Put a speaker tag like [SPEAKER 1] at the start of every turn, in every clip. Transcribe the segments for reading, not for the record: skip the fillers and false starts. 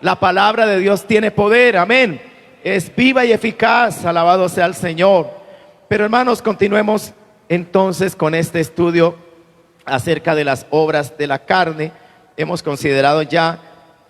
[SPEAKER 1] La palabra de Dios tiene poder, amén. Es viva y eficaz, alabado sea el Señor. Pero hermanos, continuemos entonces con este estudio acerca de las obras de la carne. Hemos considerado ya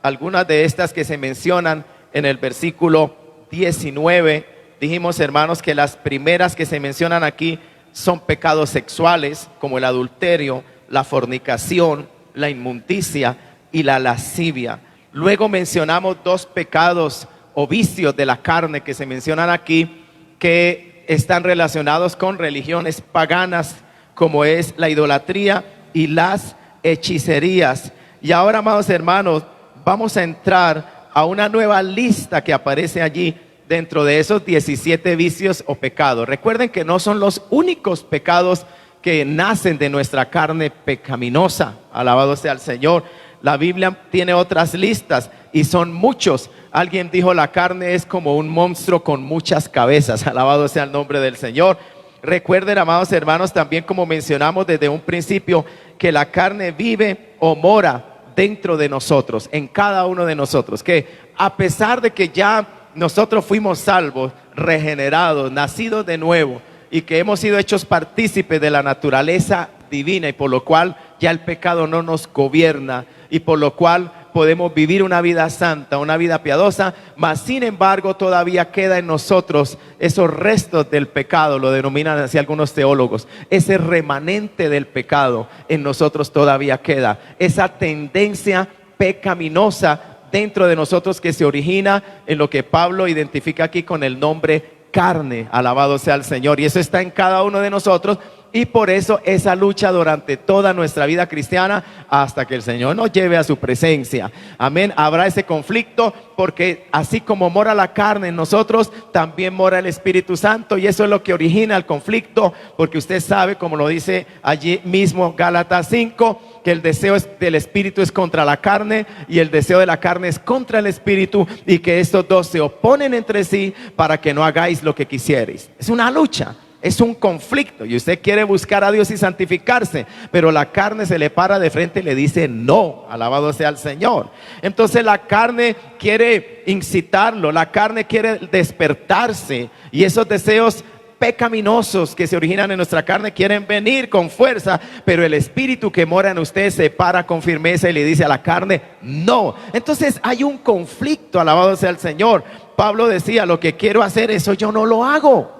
[SPEAKER 1] algunas de estas que se mencionan en el versículo 19. Dijimos, hermanos, que las primeras que se mencionan aquí son pecados sexuales, como el adulterio, la fornicación, la inmundicia y la lascivia. Luego mencionamos dos pecados o vicios de la carne que se mencionan aquí, que están relacionados con religiones paganas, como es la idolatría y las hechicerías. Y ahora, amados hermanos, vamos a entrar a una nueva lista que aparece allí dentro de esos 17 vicios o pecados. Recuerden que no son los únicos pecados que nacen de nuestra carne pecaminosa, alabado sea el Señor. La Biblia tiene otras listas y son muchos. Alguien dijo, la carne es como un monstruo con muchas cabezas, alabado sea el nombre del Señor. Recuerden, amados hermanos, también como mencionamos desde un principio, que la carne vive o mora dentro de nosotros, en cada uno de nosotros, que a pesar de que ya nosotros fuimos salvos, regenerados, nacidos de nuevo, y que hemos sido hechos partícipes de la naturaleza divina, y por lo cual ya el pecado no nos gobierna, y por lo cual podemos vivir una vida santa, una vida piadosa, mas sin embargo todavía queda en nosotros esos restos del pecado, lo denominan así algunos teólogos. Ese remanente del pecado en nosotros todavía queda, esa tendencia pecaminosa dentro de nosotros que se origina en lo que Pablo identifica aquí con el nombre carne, alabado sea el Señor, y eso está en cada uno de nosotros. Y por eso esa lucha durante toda nuestra vida cristiana hasta que el Señor nos lleve a su presencia. Amén. Habrá ese conflicto porque así como mora la carne en nosotros, también mora el Espíritu Santo, y eso es lo que origina el conflicto, porque usted sabe, como lo dice allí mismo Gálatas 5, que el deseo del Espíritu es contra la carne y el deseo de la carne es contra el Espíritu, y que estos dos se oponen entre sí para que no hagáis lo que quisierais. Es una lucha. Es un conflicto y usted quiere buscar a Dios y santificarse, pero la carne se le para de frente y le dice no, alabado sea el Señor. Entonces la carne quiere incitarlo, la carne quiere despertarse, y esos deseos pecaminosos que se originan en nuestra carne quieren venir con fuerza, pero el Espíritu que mora en usted se para con firmeza y le dice a la carne no. Entonces hay un conflicto, alabado sea el Señor. Pablo decía, lo que quiero hacer, eso yo no lo hago.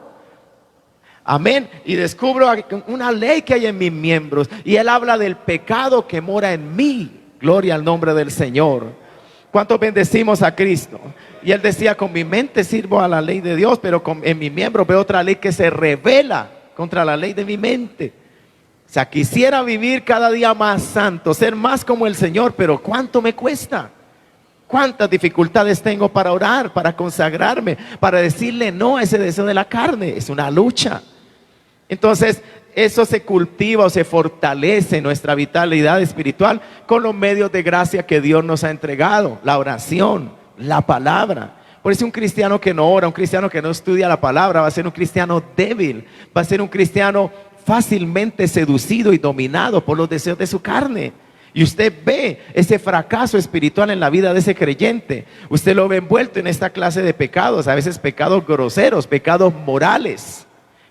[SPEAKER 1] Amén. Y descubro una ley que hay en mis miembros, y él habla del pecado que mora en mí. Gloria al nombre del Señor. ¿Cuántos bendecimos a Cristo? Y él decía, con mi mente sirvo a la ley de Dios, pero en mi miembro veo otra ley que se rebela contra la ley de mi mente. O sea, quisiera vivir cada día más santo, ser más como el Señor, pero ¿cuánto me cuesta? ¿Cuántas dificultades tengo para orar, para consagrarme, para decirle no a ese deseo de la carne? Es una lucha. Entonces, eso se cultiva o se fortalece nuestra vitalidad espiritual con los medios de gracia que Dios nos ha entregado: la oración, la palabra. Por eso un cristiano que no ora, un cristiano que no estudia la palabra, va a ser un cristiano débil, va a ser un cristiano fácilmente seducido y dominado por los deseos de su carne. Y usted ve ese fracaso espiritual en la vida de ese creyente. Usted lo ve envuelto en esta clase de pecados, a veces pecados groseros, pecados morales,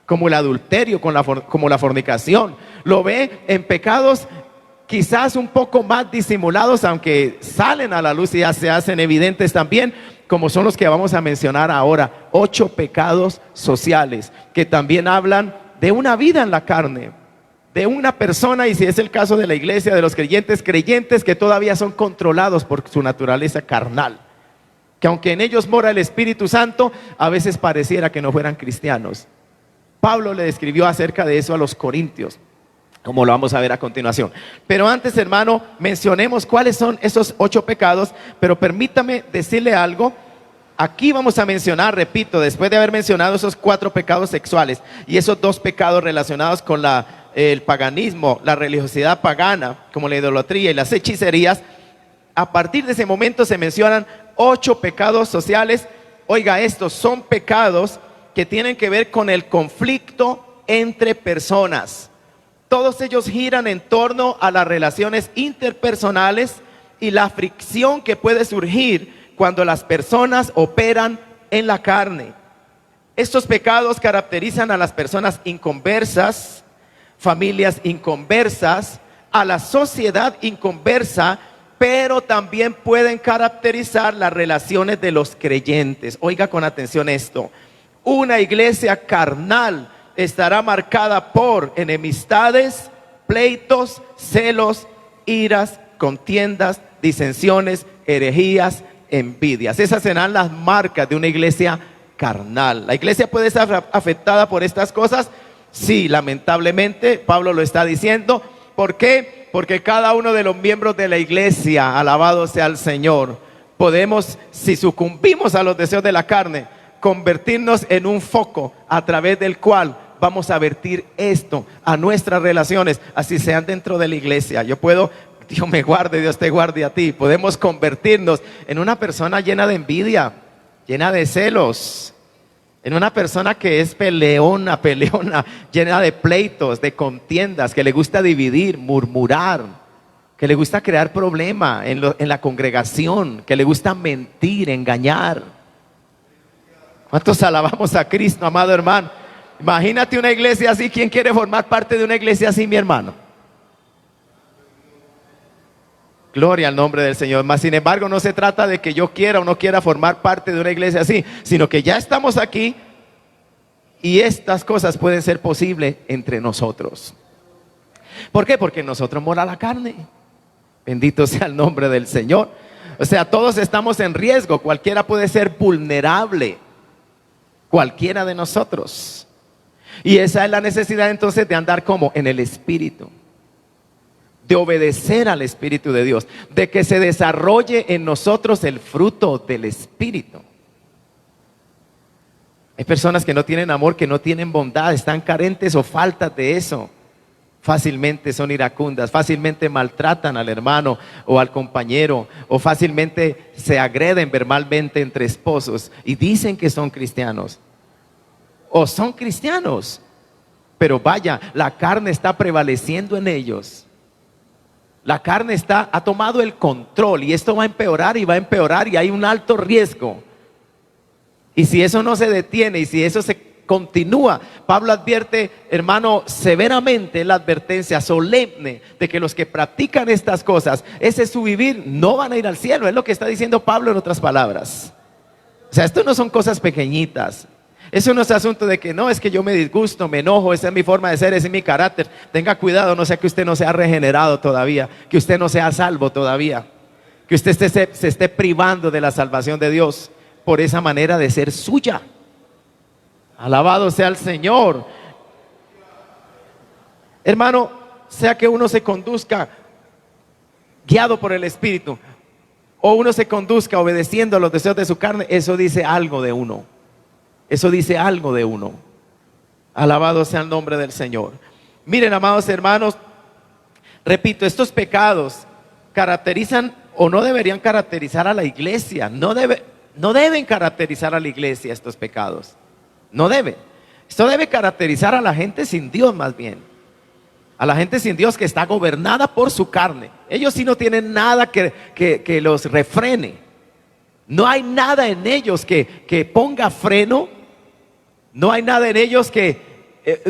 [SPEAKER 1] como el adulterio, como la fornicación. Lo ve en pecados quizás un poco más disimulados, aunque salen a la luz y ya se hacen evidentes también, como son los que vamos a mencionar ahora. 8 pecados sociales que también hablan de una vida en la carne, de una persona, y si es el caso de la iglesia, de los creyentes que todavía son controlados por su naturaleza carnal, que aunque en ellos mora el Espíritu Santo, a veces pareciera que no fueran cristianos. Pablo le describió acerca de eso a los corintios, como lo vamos a ver a continuación. Pero antes, hermano, mencionemos cuáles son esos 8 pecados. Pero permítame decirle algo. Aquí vamos a mencionar, repito, después de haber mencionado esos 4 pecados sexuales y esos 2 pecados relacionados con el paganismo, la religiosidad pagana, como la idolatría y las hechicerías, a partir de ese momento se mencionan 8 pecados sociales. Oiga, estos son pecados que tienen que ver con el conflicto entre personas. Todos ellos giran en torno a las relaciones interpersonales y la fricción que puede surgir cuando las personas operan en la carne. Estos pecados caracterizan a las personas inconversas, familias inconversas, a la sociedad inconversa, pero también pueden caracterizar las relaciones de los creyentes. Oiga con atención esto. Una iglesia carnal estará marcada por enemistades, pleitos, celos, iras, contiendas, disensiones, herejías, envidias. Esas serán las marcas de una iglesia carnal. ¿La iglesia puede estar afectada por estas cosas? Sí, lamentablemente, Pablo lo está diciendo. ¿Por qué? Porque cada uno de los miembros de la iglesia, alabado sea el Señor, podemos, si sucumbimos a los deseos de la carne, convertirnos en un foco a través del cual vamos a vertir esto a nuestras relaciones, así sean dentro de la iglesia. Dios me guarde, Dios te guarde a ti. Podemos convertirnos en una persona llena de envidia, llena de celos, en una persona que es peleona, llena de pleitos, de contiendas, que le gusta dividir, murmurar, que le gusta crear problema en la congregación, que le gusta mentir, engañar. ¿Cuántos alabamos a Cristo, amado hermano? Imagínate una iglesia así. ¿Quién quiere formar parte de una iglesia así, mi hermano? Gloria al nombre del Señor. Mas sin embargo, no se trata de que yo quiera o no quiera formar parte de una iglesia así, sino que ya estamos aquí y estas cosas pueden ser posibles entre nosotros. ¿Por qué? Porque en nosotros mora la carne. Bendito sea el nombre del Señor. O sea, todos estamos en riesgo. Cualquiera puede ser vulnerable. Cualquiera de nosotros. Y esa es la necesidad entonces de andar como en el Espíritu, de obedecer al Espíritu de Dios, de que se desarrolle en nosotros el fruto del Espíritu. Hay personas que no tienen amor, que no tienen bondad, están carentes o faltas de eso. Fácilmente son iracundas, fácilmente maltratan al hermano o al compañero, o fácilmente se agreden verbalmente entre esposos y dicen que son cristianos. O son cristianos, pero vaya, la carne está prevaleciendo en ellos. La carne ha tomado el control y esto va a empeorar y hay un alto riesgo. Y si eso no se detiene y si eso se continúa, Pablo advierte, hermano, severamente la advertencia solemne de que los que practican estas cosas, ese es su vivir, no van a ir al cielo. Es lo que está diciendo Pablo en otras palabras. O sea, esto no son cosas pequeñitas. Eso no es asunto de que no, es que yo me disgusto, me enojo, esa es mi forma de ser, ese es mi carácter. Tenga cuidado, no sea que usted no sea regenerado todavía, que usted no sea salvo todavía, que usted se esté privando de la salvación de Dios por esa manera de ser suya. Alabado sea el Señor. Hermano, sea que uno se conduzca guiado por el Espíritu o uno se conduzca obedeciendo a los deseos de su carne, eso dice algo de uno. Eso dice algo de uno. Alabado sea el nombre del Señor. Miren, amados hermanos, repito, estos pecados caracterizan o no deberían caracterizar a la iglesia. No deben caracterizar a la iglesia estos pecados. No deben. Esto debe caracterizar a la gente sin Dios más bien. A la gente sin Dios que está gobernada por su carne. Ellos sí no tienen nada que los refrene. No hay nada en ellos que ponga freno. No hay nada en ellos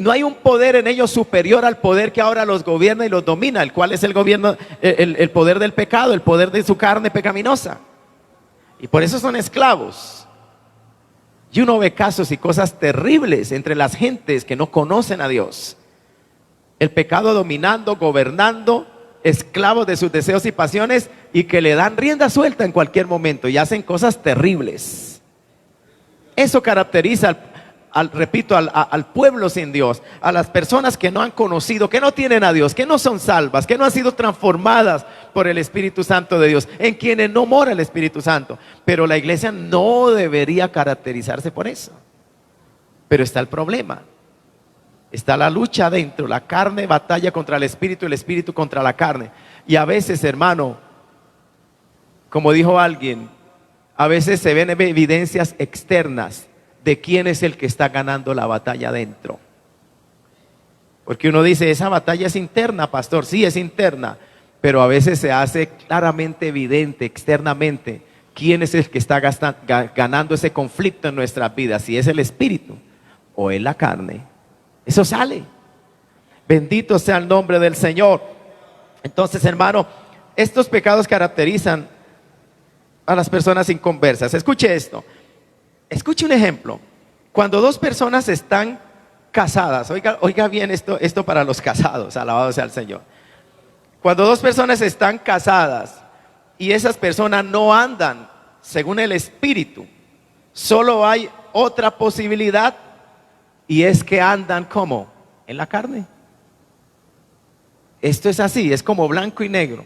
[SPEAKER 1] no hay un poder en ellos superior al poder que ahora los gobierna y los domina, el cual es el gobierno, el poder del pecado, el poder de su carne pecaminosa. Y por eso son esclavos. Y uno ve casos y cosas terribles entre las gentes que no conocen a Dios. El pecado dominando, gobernando, esclavos de sus deseos y pasiones y que le dan rienda suelta en cualquier momento y hacen cosas terribles. Eso caracteriza al pueblo sin Dios, a las personas que no han conocido, que no tienen a Dios, que no son salvas, que no han sido transformadas por el Espíritu Santo de Dios, en quienes no mora el Espíritu Santo. Pero la iglesia no debería caracterizarse por eso. Pero está el problema. Está la lucha adentro, la carne batalla contra el espíritu contra la carne. Y a veces, hermano, como dijo alguien, a veces se ven evidencias externas de quién es el que está ganando la batalla adentro. Porque uno dice, esa batalla es interna, pastor. Sí, es interna, pero a veces se hace claramente evidente externamente ¿quién es el que está ganando ese conflicto en nuestras vidas? Si es el espíritu o es la carne. Eso sale. Bendito sea el nombre del Señor. Entonces, hermano, estos pecados caracterizan a las personas inconversas. Escuche esto. Escuche un ejemplo. Cuando dos personas están casadas, oiga bien esto para los casados, alabado sea el Señor. Cuando dos personas están casadas y esas personas no andan según el Espíritu, solo hay otra posibilidad, y es que andan ¿cómo? En la carne. Esto es así, es como blanco y negro.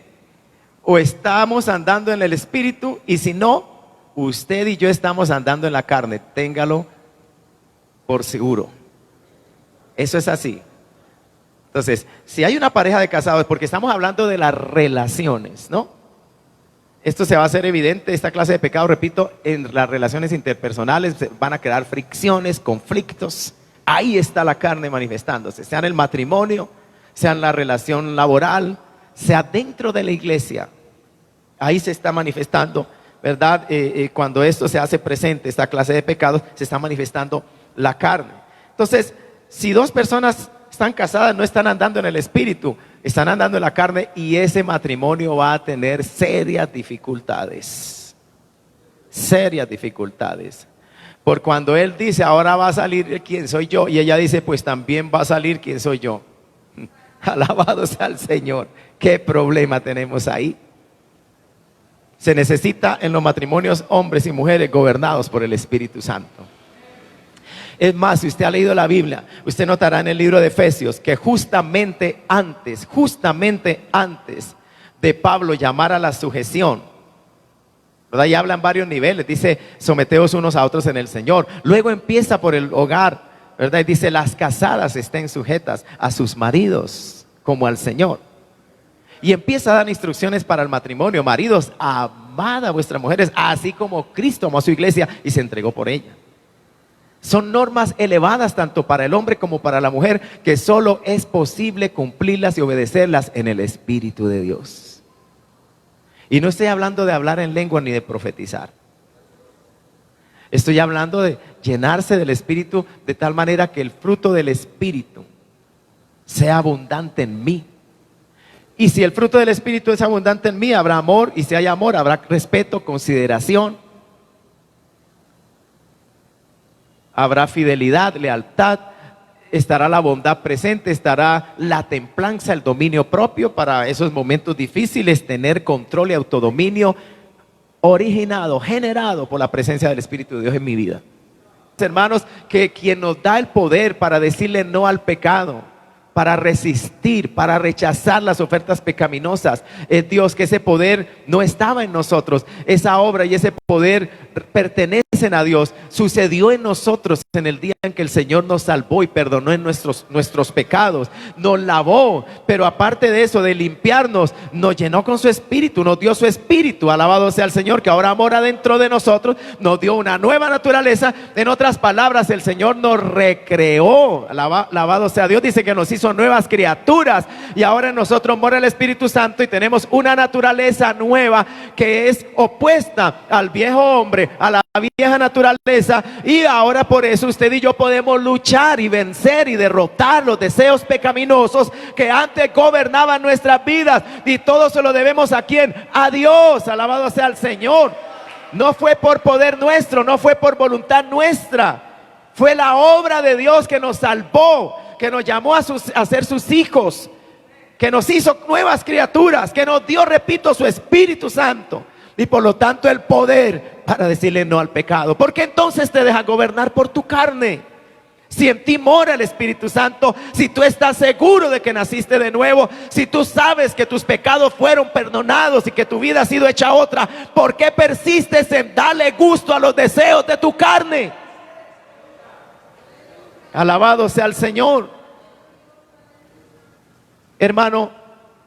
[SPEAKER 1] O estamos andando en el Espíritu, y si no, usted y yo estamos andando en la carne. Téngalo por seguro. Eso es así. Entonces, si hay una pareja de casados, porque estamos hablando de las relaciones, ¿no? Esto se va a hacer evidente, esta clase de pecado, repito, en las relaciones interpersonales van a crear fricciones, conflictos. Ahí está la carne manifestándose, sea en el matrimonio, sea en la relación laboral, sea dentro de la iglesia. Ahí se está manifestando, ¿verdad? Cuando esto se hace presente, esta clase de pecados, se está manifestando la carne. Entonces, si dos personas están casadas, no están andando en el Espíritu, están andando en la carne, y ese matrimonio va a tener serias dificultades. Serias dificultades. Por cuando él dice, ahora va a salir quién soy yo, y ella dice, pues también va a salir quién soy yo. Alabado sea el Señor. ¿Qué problema tenemos ahí? Se necesita en los matrimonios hombres y mujeres gobernados por el Espíritu Santo. Es más, si usted ha leído la Biblia, usted notará en el libro de Efesios que justamente antes de Pablo llamar a la sujeción, ¿verdad? Y habla en varios niveles, dice, someteos unos a otros en el Señor. Luego empieza por el hogar, ¿verdad? Y dice, las casadas estén sujetas a sus maridos como al Señor. Y empieza a dar instrucciones para el matrimonio. Maridos, amad a vuestras mujeres, así como Cristo amó a su iglesia y se entregó por ella. Son normas elevadas tanto para el hombre como para la mujer, que solo es posible cumplirlas y obedecerlas en el Espíritu de Dios. Y no estoy hablando de hablar en lengua ni de profetizar. Estoy hablando de llenarse del Espíritu de tal manera que el fruto del Espíritu sea abundante en mí. Y si el fruto del Espíritu es abundante en mí, habrá amor, y si hay amor, habrá respeto, consideración, habrá fidelidad, lealtad, estará la bondad presente, estará la templanza, el dominio propio para esos momentos difíciles, tener control y autodominio originado, generado por la presencia del Espíritu de Dios en mi vida. Hermanos, que quien nos da el poder para decirle no al pecado, para resistir, para rechazar las ofertas pecaminosas, es Dios. Que ese poder no estaba en nosotros, esa obra y ese poder pertenecen a Dios. Sucedió en nosotros en el día en que el Señor nos salvó y perdonó en nuestros pecados, nos lavó, pero aparte de eso, de limpiarnos, nos llenó con su Espíritu, nos dio su Espíritu, alabado sea el Señor, que ahora mora dentro de nosotros, nos dio una nueva naturaleza. En otras palabras, el Señor nos recreó, alabado sea Dios, dice que nos hizo nuevas criaturas, y ahora en nosotros mora el Espíritu Santo y tenemos una naturaleza nueva que es opuesta al viejo hombre, a la vieja naturaleza, y ahora por eso usted y yo podemos luchar y vencer y derrotar los deseos pecaminosos que antes gobernaban nuestras vidas, y todo se lo debemos ¿a quién? A Dios, alabado sea el Señor. No fue por poder nuestro, no fue por voluntad nuestra, fue la obra de Dios que nos salvó, que nos llamó a ser sus hijos, que nos hizo nuevas criaturas, que nos dio, repito, su Espíritu Santo, y por lo tanto el poder para decirle no al pecado. ¿Por qué entonces te dejas gobernar por tu carne? Si en ti mora el Espíritu Santo, si tú estás seguro de que naciste de nuevo, si tú sabes que tus pecados fueron perdonados y que tu vida ha sido hecha otra, ¿por qué persistes en darle gusto a los deseos de tu carne? Alabado sea el Señor. Hermano,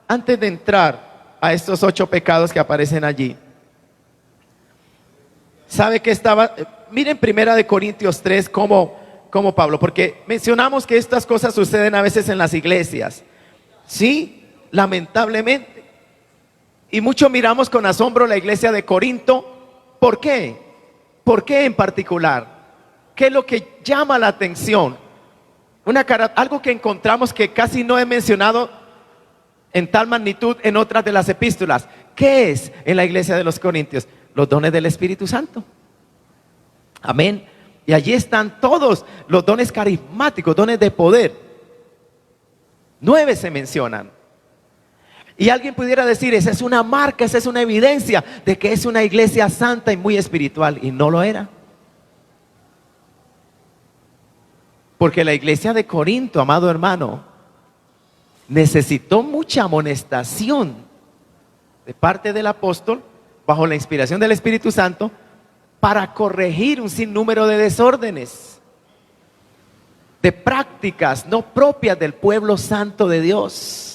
[SPEAKER 1] antes de entrar a estos 8 pecados que aparecen allí, ¿sabe que estaba? Miren 1 Corintios 3 como Pablo, porque mencionamos que estas cosas suceden a veces en las iglesias, sí, lamentablemente, y mucho miramos con asombro la iglesia de Corinto, ¿Por qué? ¿Por qué en particular? ¿Qué es lo que llama la atención? Algo que encontramos que casi no he mencionado en tal magnitud en otras de las epístolas. ¿Qué es en la iglesia de los Corintios? Los dones del Espíritu Santo. Amén. Y allí están todos los dones carismáticos, dones de poder. 9 se mencionan. Y alguien pudiera decir, esa es una marca, esa es una evidencia de que es una iglesia santa y muy espiritual. Y no lo era. Porque la iglesia de Corinto, amado hermano, necesitó mucha amonestación de parte del apóstol, bajo la inspiración del Espíritu Santo, para corregir un sinnúmero de desórdenes, de prácticas no propias del pueblo santo de Dios.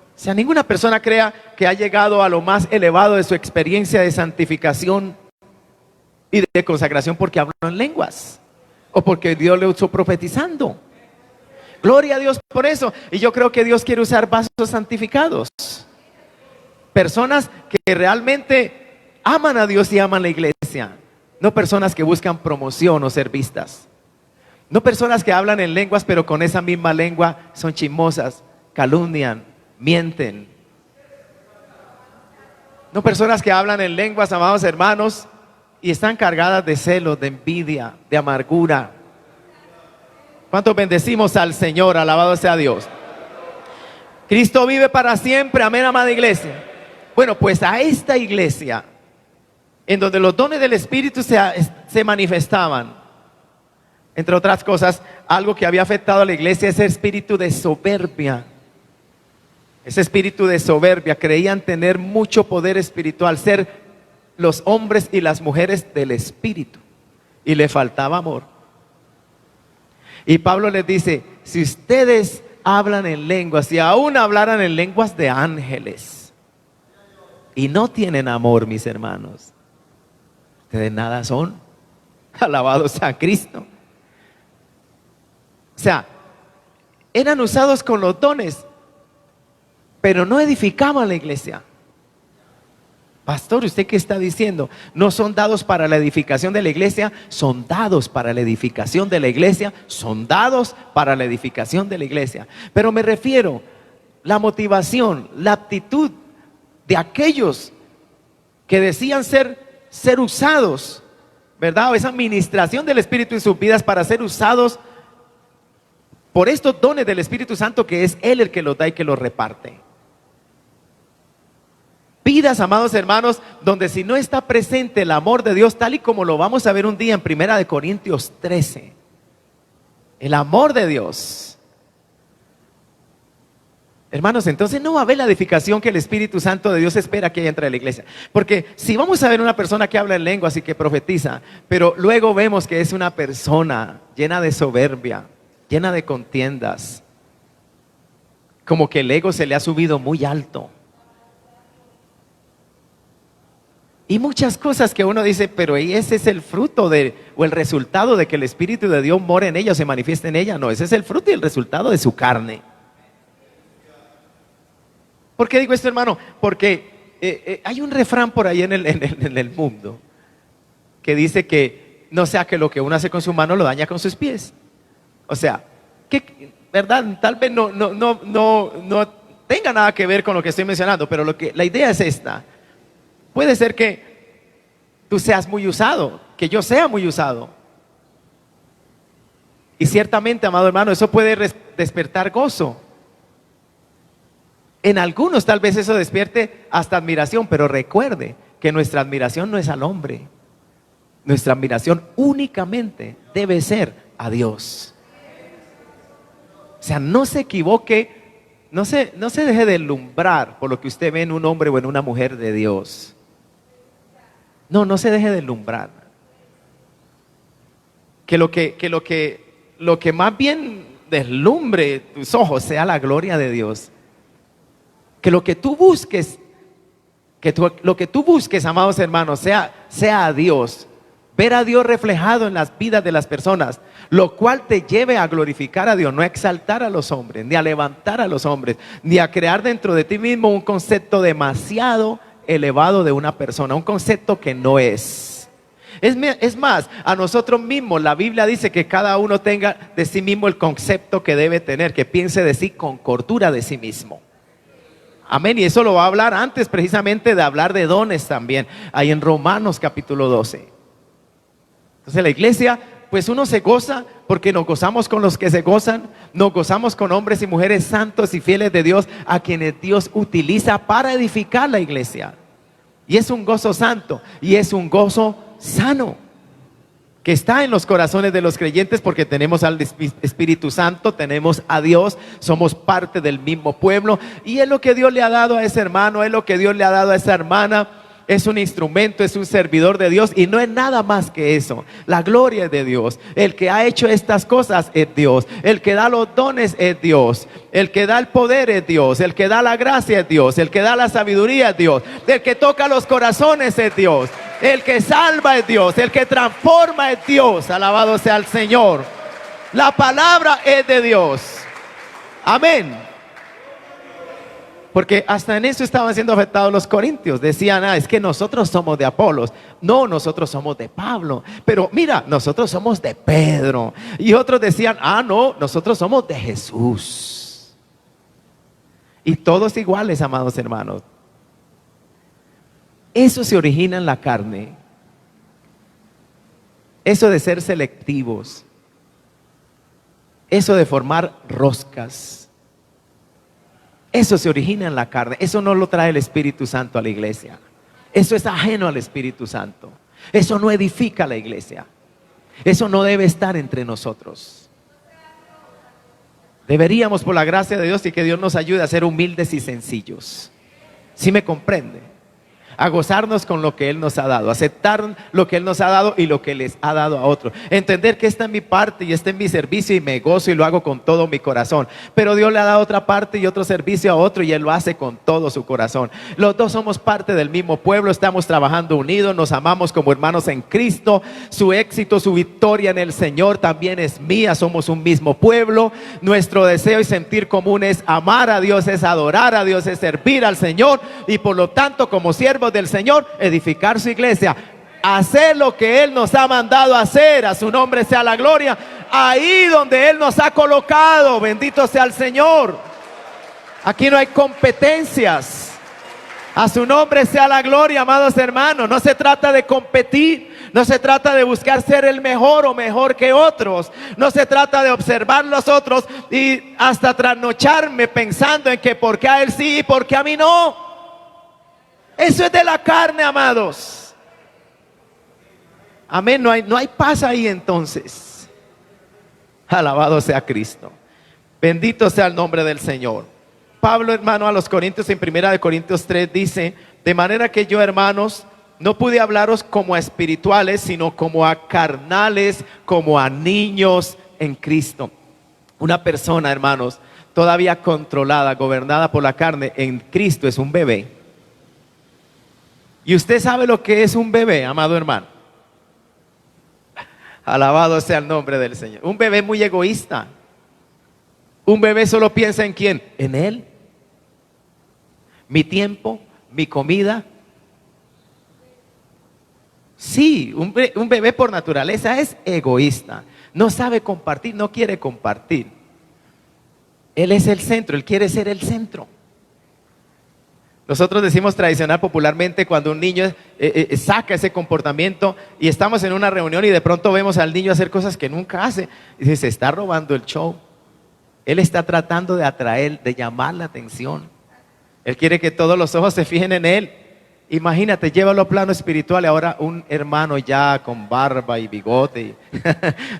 [SPEAKER 1] O sea, ninguna persona crea que ha llegado a lo más elevado de su experiencia de santificación y de consagración porque habló en lenguas o porque Dios le usó profetizando. Gloria a Dios por eso. Y yo creo que Dios quiere usar vasos santificados, personas que realmente aman a Dios y aman la iglesia, no personas que buscan promoción o ser vistas, no personas que hablan en lenguas pero con esa misma lengua son chismosas, calumnian, mienten. No personas que hablan en lenguas, amados hermanos, y están cargadas de celos, de envidia, de amargura. ¿Cuántos bendecimos al Señor? Alabado sea Dios. Cristo vive para siempre, amén, amada iglesia. Bueno, pues a esta iglesia, en donde los dones del Espíritu se manifestaban, entre otras cosas, algo que había afectado a la iglesia, ese espíritu de soberbia. Ese espíritu de soberbia, creían tener mucho poder espiritual, ser los hombres y las mujeres del Espíritu, y le faltaba amor. Y Pablo les dice, si ustedes hablan en lenguas, y aún hablaran en lenguas de ángeles, y no tienen amor, mis hermanos, ustedes nada son. Alabado sea Cristo. O sea, eran usados con los dones, pero no edificaban la iglesia. Pastor, ¿usted qué está diciendo? No son dados para la edificación de la iglesia, son dados para la edificación de la iglesia, son dados para la edificación de la iglesia. Pero me refiero, la motivación, la aptitud de aquellos que decían ser usados, ¿verdad? O esa administración del Espíritu en sus vidas para ser usados por estos dones del Espíritu Santo, que es Él el que los da y que los reparte. Vidas, amados hermanos, donde si no está presente el amor de Dios, tal y como lo vamos a ver un día en 1 Corintios 13, el amor de Dios. Hermanos, entonces no va a haber la edificación que el Espíritu Santo de Dios espera que haya entre la iglesia. Porque si vamos a ver una persona que habla en lenguas y que profetiza, pero luego vemos que es una persona llena de soberbia, llena de contiendas, como que el ego se le ha subido muy alto. Y muchas cosas que uno dice, pero ese es el fruto o el resultado de que el Espíritu de Dios mora en ella o se manifieste en ella. No, ese es el fruto y el resultado de su carne. ¿Por qué digo esto, hermano? Porque hay un refrán por ahí en el mundo que dice que no sea que lo que uno hace con su mano lo daña con sus pies. O sea, que, ¿verdad? Tal vez no tenga nada que ver con lo que estoy mencionando, pero la idea es esta. Puede ser que tú seas muy usado, que yo sea muy usado. Y ciertamente, amado hermano, eso puede despertar gozo. En algunos tal vez eso despierte hasta admiración, pero recuerde que nuestra admiración no es al hombre. Nuestra admiración únicamente debe ser a Dios. O sea, no se equivoque, no se deje de deslumbrar por lo que usted ve en un hombre o en una mujer de Dios. No se deje de deslumbrar. Que lo que más bien deslumbre tus ojos sea la gloria de Dios. Que lo que tú busques, amados hermanos, sea a Dios. Ver a Dios reflejado en las vidas de las personas, lo cual te lleve a glorificar a Dios, no a exaltar a los hombres, ni a levantar a los hombres, ni a crear dentro de ti mismo un concepto demasiado elevado de una persona, un concepto que no es. Es más, a nosotros mismos la Biblia dice que cada uno tenga de sí mismo el concepto que debe tener, que piense de sí con cordura de sí mismo. Amén, y eso lo va a hablar antes precisamente de hablar de dones también, ahí en Romanos capítulo 12. Entonces la iglesia, pues uno se goza porque nos gozamos con los que se gozan, nos gozamos con hombres y mujeres santos y fieles de Dios, a quienes Dios utiliza para edificar la iglesia. Y es un gozo santo y es un gozo sano, que está en los corazones de los creyentes porque tenemos al Espíritu Santo, tenemos a Dios, somos parte del mismo pueblo y es lo que Dios le ha dado a ese hermano, es lo que Dios le ha dado a esa hermana. Es un instrumento, es un servidor de Dios y no es nada más que eso. La gloria es de Dios. El que ha hecho estas cosas es Dios. El que da los dones es Dios. El que da el poder es Dios. El que da la gracia es Dios. El que da la sabiduría es Dios. El que toca los corazones es Dios. El que salva es Dios. El que transforma es Dios. Alabado sea el Señor. La palabra es de Dios. Amén. Porque hasta en eso estaban siendo afectados los corintios. Decían, es que nosotros somos de Apolos. No, nosotros somos de Pablo. Pero mira, nosotros somos de Pedro. Y otros decían, no, nosotros somos de Jesús. Y todos iguales, amados hermanos. Eso se origina en la carne. Eso de ser selectivos. Eso de formar roscas. Eso se origina en la carne. Eso no lo trae el Espíritu Santo a la iglesia. Eso es ajeno al Espíritu Santo. Eso no edifica la iglesia. Eso no debe estar entre nosotros. Deberíamos, por la gracia de Dios y que Dios nos ayude, a ser humildes y sencillos. ¿Sí me comprende? A gozarnos con lo que Él nos ha dado, aceptar lo que Él nos ha dado y lo que les ha dado a otros, entender que está en mi parte y está en mi servicio y me gozo y lo hago con todo mi corazón, pero Dios le ha dado otra parte y otro servicio a otro y Él lo hace con todo su corazón. Los dos somos parte del mismo pueblo, estamos trabajando unidos, nos amamos como hermanos en Cristo. Su éxito, su victoria en el Señor también es mía, somos un mismo pueblo. Nuestro deseo y sentir común es amar a Dios, es adorar a Dios, es servir al Señor y por lo tanto como siervos del Señor, edificar su iglesia, hacer lo que Él nos ha mandado a hacer. A su nombre sea la gloria, ahí donde Él nos ha colocado. Bendito sea el Señor. Aquí no hay competencias. A su nombre sea la gloria, amados hermanos. No se trata de competir, no se trata de buscar ser el mejor o mejor que otros. No se trata de observar los otros y hasta trasnocharme pensando en que por qué a él sí y por qué a mí no. Eso es de la carne, amados. Amén, no hay paz ahí entonces. Alabado sea Cristo. Bendito sea el nombre del Señor. Pablo, hermano, a los Corintios en 1 Corintios 3 dice: de manera que yo, hermanos, no pude hablaros como a espirituales, sino como a carnales, como a niños en Cristo. Una persona, hermanos, todavía controlada, gobernada por la carne en Cristo es un bebé. Y usted sabe lo que es un bebé, amado hermano. Alabado sea el nombre del Señor. Un bebé muy egoísta. Un bebé solo piensa en ¿quién? En él. Mi tiempo, mi comida. Sí, un bebé por naturaleza es egoísta. No sabe compartir, no quiere compartir. Él es el centro, él quiere ser el centro. Nosotros decimos tradicional popularmente cuando un niño saca ese comportamiento y estamos en una reunión y de pronto vemos al niño hacer cosas que nunca hace. Y dice, se está robando el show. Él está tratando de atraer, de llamar la atención. Él quiere que todos los ojos se fijen en él. Imagínate, llévalo a plano espiritual y ahora un hermano ya con barba y bigote,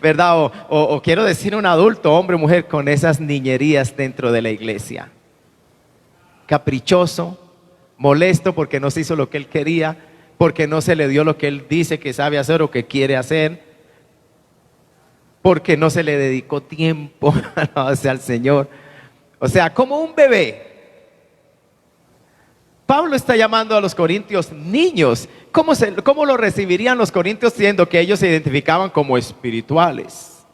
[SPEAKER 1] ¿verdad? O quiero decir un adulto, hombre o mujer, con esas niñerías dentro de la iglesia. Caprichoso, molesto porque no se hizo lo que él quería, porque no se le dio lo que él dice que sabe hacer o que quiere hacer, porque no se le dedicó tiempo hacia el Señor. O sea, como un bebé. Pablo está llamando a los corintios niños. ¿Cómo lo recibirían los corintios siendo que ellos se identificaban como espirituales?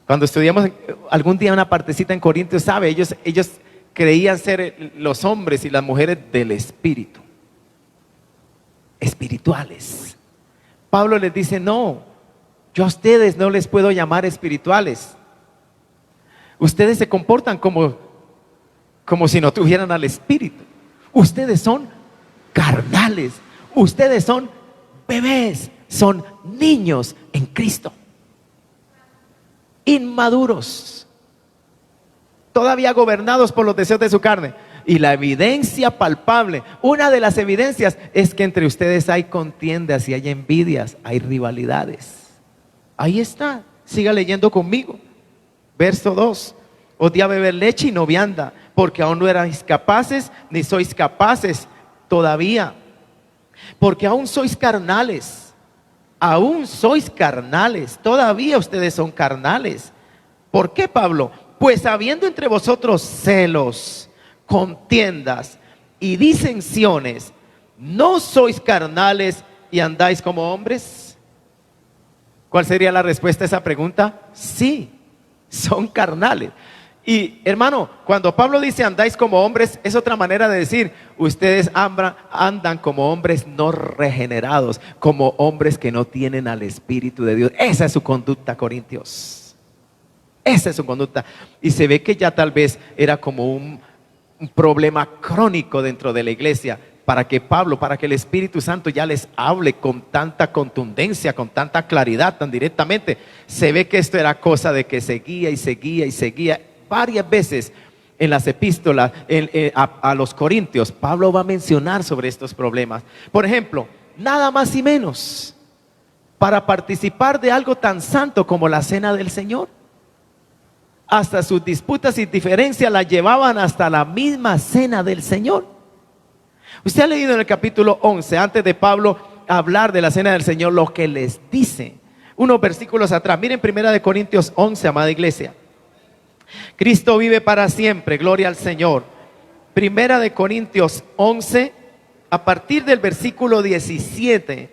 [SPEAKER 1] Cuando estudiamos algún día una partecita en Corintios, sabe, ellos creían ser los hombres y las mujeres del espíritu, espirituales. Pablo les dice, no, yo a ustedes no les puedo llamar espirituales. Ustedes se comportan como si no tuvieran al espíritu. Ustedes son carnales, ustedes son bebés, son niños en Cristo, inmaduros, todavía gobernados por los deseos de su carne. Y la evidencia palpable, una de las evidencias es que entre ustedes hay contiendas y hay envidias, hay rivalidades. Ahí está, siga leyendo conmigo. Verso 2, os di a beber leche y no vianda, porque aún no erais capaces, ni sois capaces todavía, porque aún sois carnales, todavía ustedes son carnales. ¿Por qué, Pablo? Pues habiendo entre vosotros celos, contiendas y disensiones, ¿no sois carnales y andáis como hombres? ¿Cuál sería la respuesta a esa pregunta? Sí, son carnales. Y hermano, cuando Pablo dice andáis como hombres, es otra manera de decir, ustedes andan como hombres no regenerados, como hombres que no tienen al Espíritu de Dios. Esa es su conducta, Corintios. Esa es su conducta. Y se ve que ya tal vez era como un problema crónico dentro de la iglesia, para que el Espíritu Santo ya les hable con tanta contundencia, con tanta claridad, tan directamente. Se ve que esto era cosa de que seguía y seguía y seguía. Varias veces en las epístolas a los Corintios, Pablo va a mencionar sobre estos problemas. Por ejemplo, nada más y menos, para participar de algo tan santo como la cena del Señor, hasta sus disputas y diferencias la llevaban hasta la misma cena del Señor. Usted ha leído en el capítulo 11, antes de Pablo hablar de la cena del Señor, lo que les dice, unos versículos atrás. Miren 1 Corintios 11, amada iglesia. Cristo vive para siempre, gloria al Señor. 1 Corintios 11, a partir del versículo 17,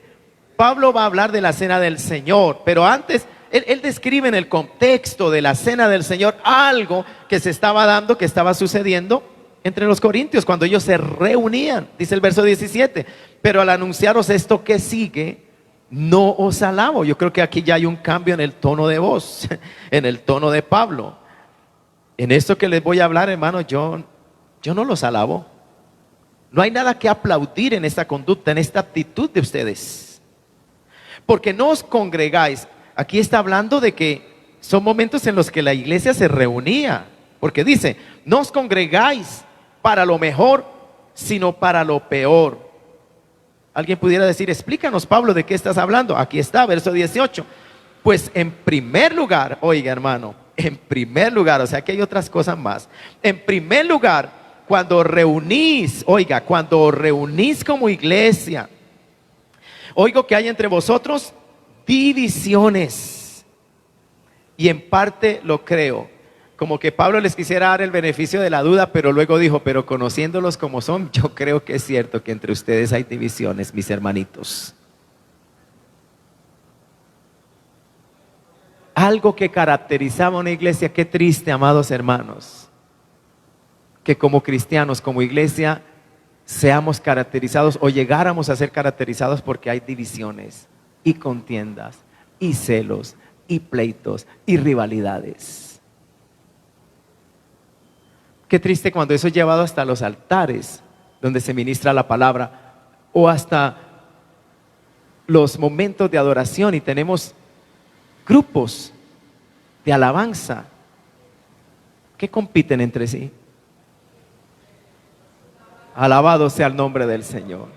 [SPEAKER 1] Pablo va a hablar de la cena del Señor, pero antes él describe en el contexto de la cena del Señor algo que se estaba dando, que estaba sucediendo entre los corintios cuando ellos se reunían. Dice el verso 17, pero al anunciaros esto que sigue, no os alabo. Yo creo que aquí ya hay un cambio en el tono de voz, en el tono de Pablo. En esto que les voy a hablar, hermano, yo no los alabo. No hay nada que aplaudir en esta conducta, en esta actitud de ustedes. Porque no os congregáis. Aquí está hablando de que son momentos en los que la iglesia se reunía. Porque dice, no os congregáis para lo mejor, sino para lo peor. Alguien pudiera decir, explícanos, Pablo, ¿de qué estás hablando? Aquí está, verso 18. Pues en primer lugar, oiga, hermano, en primer lugar, o sea que hay otras cosas más. En primer lugar, cuando reunís como iglesia, oigo que hay entre vosotros divisiones. Y en parte lo creo. Como que Pablo les quisiera dar el beneficio de la duda, pero luego dijo, pero conociéndolos como son, yo creo que es cierto que entre ustedes hay divisiones, mis hermanitos. Algo que caracterizaba a una iglesia, qué triste, amados hermanos, que como cristianos, como iglesia, seamos caracterizados o llegáramos a ser caracterizados porque hay divisiones y contiendas y celos y pleitos y rivalidades. Qué triste cuando eso es llevado hasta los altares donde se ministra la palabra o hasta los momentos de adoración y tenemos grupos de alabanza que compiten entre sí. Alabado sea el nombre del Señor.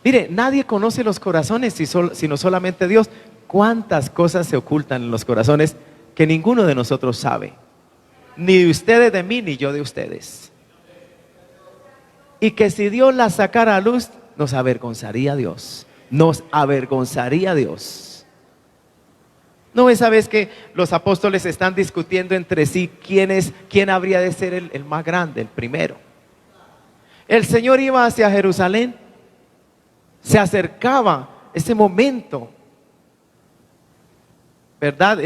[SPEAKER 1] Mire, nadie conoce los corazones sino solamente Dios. ¿Cuántas cosas se ocultan en los corazones que ninguno de nosotros sabe? Ni ustedes de mí, ni yo de ustedes. Y que si Dios las sacara a luz, nos avergonzaría Dios. Nos avergonzaría Dios. ¿No esa vez que los apóstoles están discutiendo entre sí quién habría de ser el más grande, el primero? El Señor iba hacia Jerusalén, se acercaba ese momento, ¿verdad?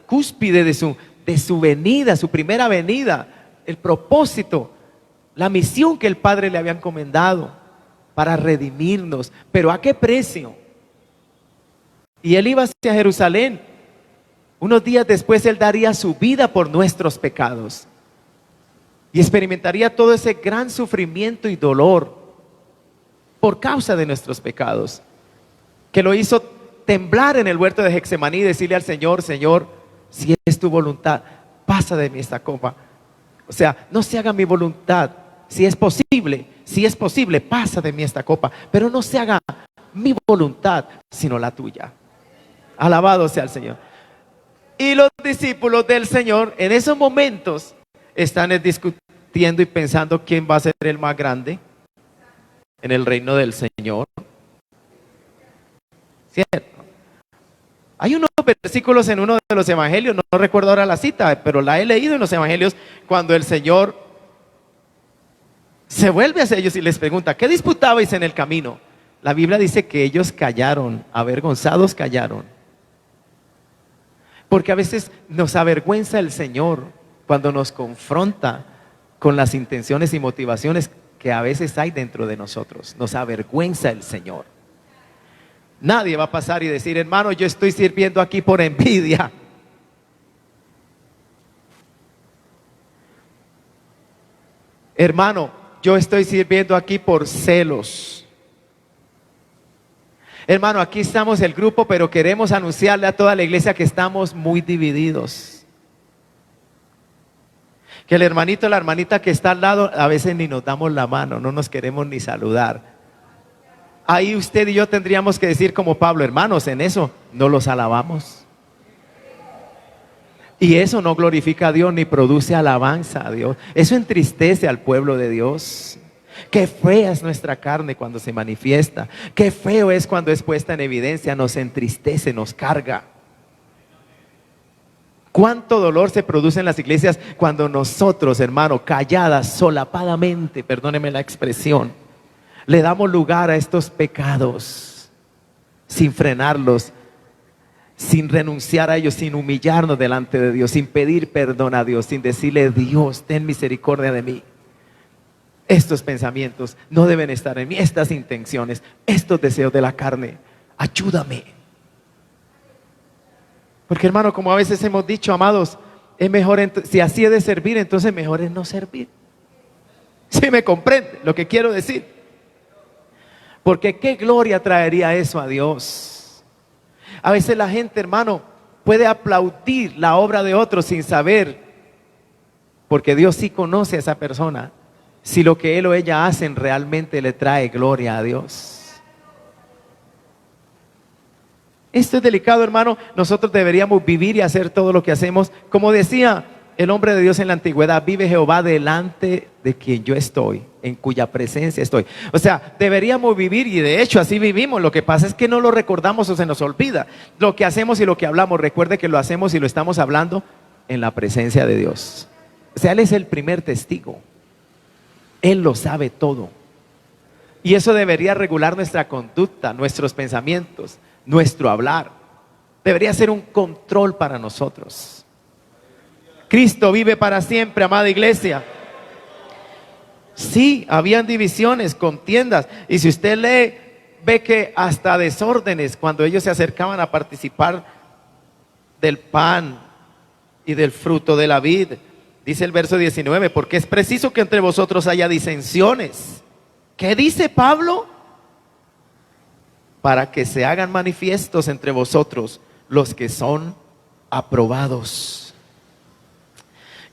[SPEAKER 1] Cúspide de su venida, su primera venida. el propósito, la misión que el Padre le había encomendado para redimirnos. Pero ¿a qué precio? Y él iba hacia Jerusalén. Unos días después él daría su vida por nuestros pecados y experimentaría todo ese gran sufrimiento y dolor por causa de nuestros pecados, que lo hizo temblar en el huerto de Getsemaní y decirle al Señor: Señor, si es tu voluntad, pasa de mí esta copa. O sea, no se haga mi voluntad, si es posible, pasa de mí esta copa, pero no se haga mi voluntad, sino la tuya. Alabado sea el Señor. Y los discípulos del Señor en esos momentos están discutiendo y pensando quién va a ser el más grande en el reino del Señor. ¿Cierto? Hay unos versículos en uno de los evangelios, no recuerdo ahora la cita, pero la he leído en los evangelios, cuando el Señor se vuelve hacia ellos y les pregunta: ¿qué disputabais en el camino? La Biblia dice que ellos callaron, avergonzados callaron. Porque a veces nos avergüenza el Señor cuando nos confronta con las intenciones y motivaciones que a veces hay dentro de nosotros. Nos avergüenza el Señor. Nadie va a pasar y decir: hermano, yo estoy sirviendo aquí por envidia. Hermano, yo estoy sirviendo aquí por celos. Hermano, aquí estamos el grupo, pero queremos anunciarle a toda la iglesia que estamos muy divididos. Que el hermanito o la hermanita que está al lado, a veces ni nos damos la mano, no nos queremos ni saludar. Ahí usted y yo tendríamos que decir como Pablo: hermanos, en eso no los alabamos. Y eso no glorifica a Dios ni produce alabanza a Dios. Eso entristece al pueblo de Dios. Qué fea es nuestra carne cuando se manifiesta. Qué feo es cuando es puesta en evidencia. Nos entristece, nos carga. Cuánto dolor se produce en las iglesias cuando nosotros, hermano, calladas, solapadamente, perdóneme la expresión, le damos lugar a estos pecados sin frenarlos, sin renunciar a ellos, sin humillarnos delante de Dios, sin pedir perdón a Dios, sin decirle: Dios, ten misericordia de mí. Estos pensamientos no deben estar en mí, estas intenciones, estos deseos de la carne, ayúdame. Porque, hermano, como a veces hemos dicho, amados, es mejor, si así he de servir, entonces mejor es no servir. ¿Sí me comprende lo que quiero decir? Porque qué gloria traería eso a Dios. A veces la gente, hermano, puede aplaudir la obra de otros sin saber, porque Dios sí conoce a esa persona, si lo que él o ella hacen realmente le trae gloria a Dios. Esto es delicado, hermano. Nosotros deberíamos vivir y hacer todo lo que hacemos. Como decía el hombre de Dios en la antigüedad: vive Jehová delante de quien yo estoy, en cuya presencia estoy. O sea, deberíamos vivir, y de hecho así vivimos. Lo que pasa es que no lo recordamos o se nos olvida. Lo que hacemos y lo que hablamos, recuerde que lo hacemos y lo estamos hablando en la presencia de Dios. O sea, Él es el primer testigo. Él lo sabe todo. Y eso debería regular nuestra conducta, nuestros pensamientos, nuestro hablar. Debería ser un control para nosotros. Cristo vive para siempre, amada iglesia. Sí, habían divisiones, contiendas. Y si usted lee, ve que hasta desórdenes cuando ellos se acercaban a participar del pan y del fruto de la vid. Dice el verso 19: porque es preciso que entre vosotros haya disensiones. ¿Qué dice Pablo? Para que se hagan manifiestos entre vosotros los que son aprobados.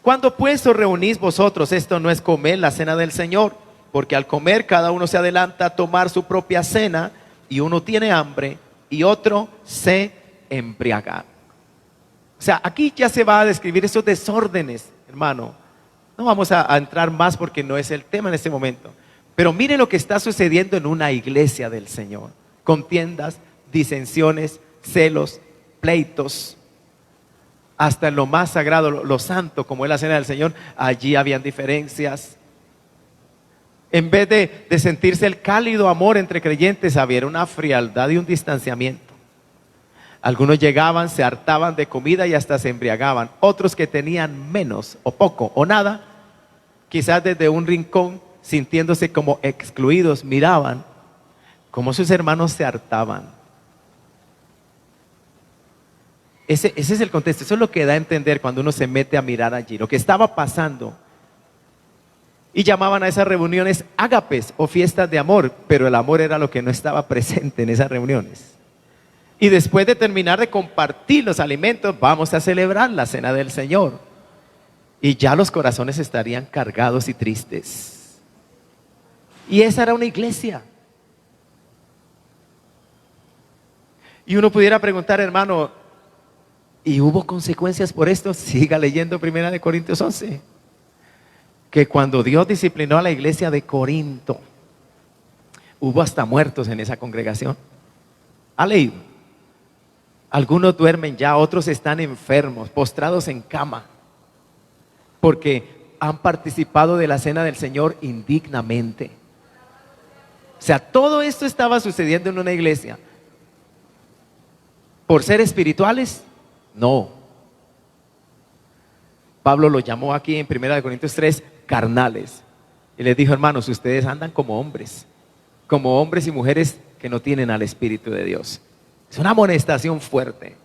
[SPEAKER 1] Cuando pues os reunís vosotros, esto no es comer la cena del Señor, porque al comer cada uno se adelanta a tomar su propia cena, y uno tiene hambre y otro se embriaga. O sea, aquí ya se va a describir esos desórdenes, hermano. No vamos a entrar más porque no es el tema en este momento. Pero mire lo que está sucediendo en una iglesia del Señor. Contiendas, disensiones, celos, pleitos. Hasta en lo más sagrado, lo santo, como es la cena del Señor, allí habían diferencias. En vez de sentirse el cálido amor entre creyentes, había una frialdad y un distanciamiento. Algunos llegaban, se hartaban de comida y hasta se embriagaban. Otros que tenían menos o poco o nada, quizás desde un rincón, sintiéndose como excluidos, miraban cómo sus hermanos se hartaban. Ese es el contexto, eso es lo que da a entender cuando uno se mete a mirar allí, lo que estaba pasando. Y llamaban a esas reuniones ágapes o fiestas de amor, pero el amor era lo que no estaba presente en esas reuniones. Y después de terminar de compartir los alimentos, vamos a celebrar la cena del Señor. Y ya los corazones estarían cargados y tristes. Y esa era una iglesia. Y uno pudiera preguntar, hermano, ¿y hubo consecuencias por esto? Siga leyendo 1 Corintios 11. Que cuando Dios disciplinó a la iglesia de Corinto, hubo hasta muertos en esa congregación. ¿Ha leído? Algunos duermen ya, otros están enfermos, postrados en cama, porque han participado de la cena del Señor indignamente. O sea, todo esto estaba sucediendo en una iglesia. ¿Por ser espirituales? No. Pablo lo llamó aquí en 1 Corintios 3, carnales. Y les dijo, hermanos, ustedes andan como hombres y mujeres que no tienen al Espíritu de Dios. Es una amonestación fuerte.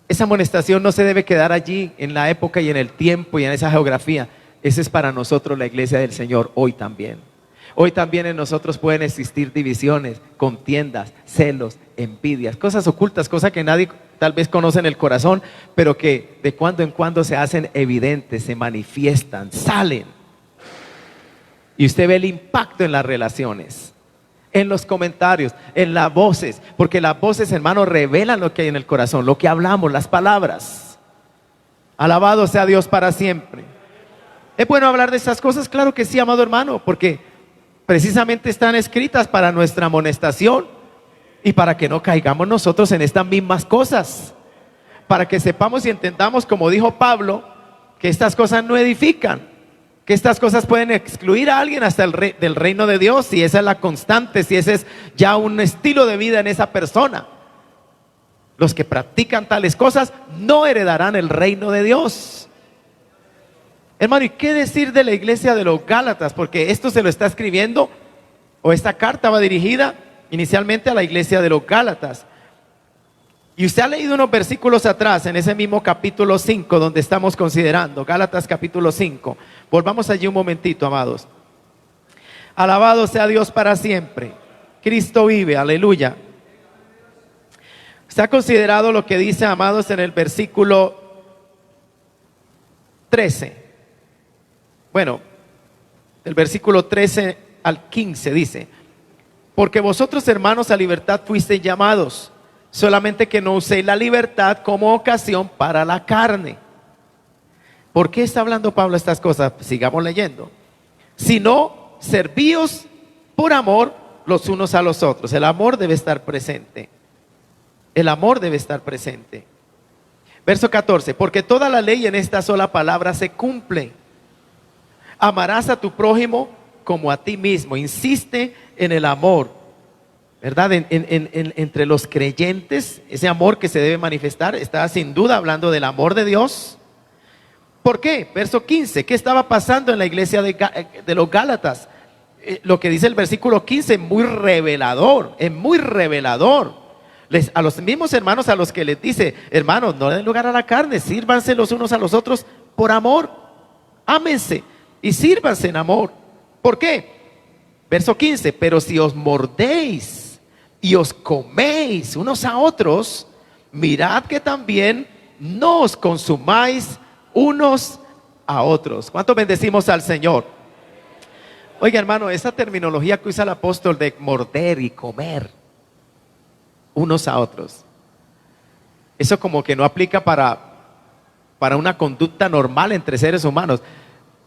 [SPEAKER 1] Esa amonestación no se debe quedar allí en la época y en el tiempo y en esa geografía. Esa es para nosotros la iglesia del Señor hoy también. Hoy también en nosotros pueden existir divisiones, contiendas, celos, envidias, cosas ocultas, cosas que nadie tal vez conoce en el corazón, pero que de cuando en cuando se hacen evidentes, se manifiestan, salen. Y usted ve el impacto en las relaciones, en los comentarios, en las voces, porque las voces, hermanos, revelan lo que hay en el corazón, lo que hablamos, las palabras. Alabado sea Dios para siempre. ¿Es bueno hablar de estas cosas? Claro que sí, amado hermano, porque precisamente están escritas para nuestra amonestación y para que no caigamos nosotros en estas mismas cosas, para que sepamos y entendamos, como dijo Pablo, que estas cosas no edifican, que estas cosas pueden excluir a alguien hasta del reino de Dios, si esa es la constante, si ese es ya un estilo de vida en esa persona. Los que practican tales cosas no heredarán el reino de Dios. Hermano, ¿y qué decir de la iglesia de los Gálatas? Porque esto se lo está escribiendo, o esta carta va dirigida inicialmente a la iglesia de los Gálatas. Y usted ha leído unos versículos atrás, en ese mismo capítulo 5, donde estamos considerando, Gálatas capítulo 5. Volvamos allí un momentito, amados. Alabado sea Dios para siempre. Cristo vive, aleluya. ¿Se ha considerado lo que dice, amados, en el versículo 13? Bueno, del versículo 13 al 15 dice: porque vosotros, hermanos, a libertad fuisteis llamados, solamente que no uséis la libertad como ocasión para la carne. ¿Por qué está hablando Pablo estas cosas? Sigamos leyendo. Sino servíos por amor los unos a los otros. El amor debe estar presente. El amor debe estar presente. Verso 14. Porque toda la ley en esta sola palabra se cumple. Amarás a tu prójimo como a ti mismo. Insiste en el amor, ¿verdad? Entre los creyentes, ese amor que se debe manifestar, está sin duda hablando del amor de Dios. ¿Por qué? Verso 15, ¿qué estaba pasando en la iglesia de los Gálatas? Lo que dice el versículo 15 es muy revelador, a los mismos hermanos a los que les dice, hermanos, no den lugar a la carne, sírvanse los unos a los otros por amor, ámense y sírvanse en amor. ¿Por qué? Verso 15, pero si os mordéis y os coméis unos a otros, mirad que también no os consumáis unos a otros. ¿Cuánto bendecimos al Señor? Oiga, hermano, esa terminología que usa el apóstol de morder y comer unos a otros, eso como que no aplica para una conducta normal entre seres humanos.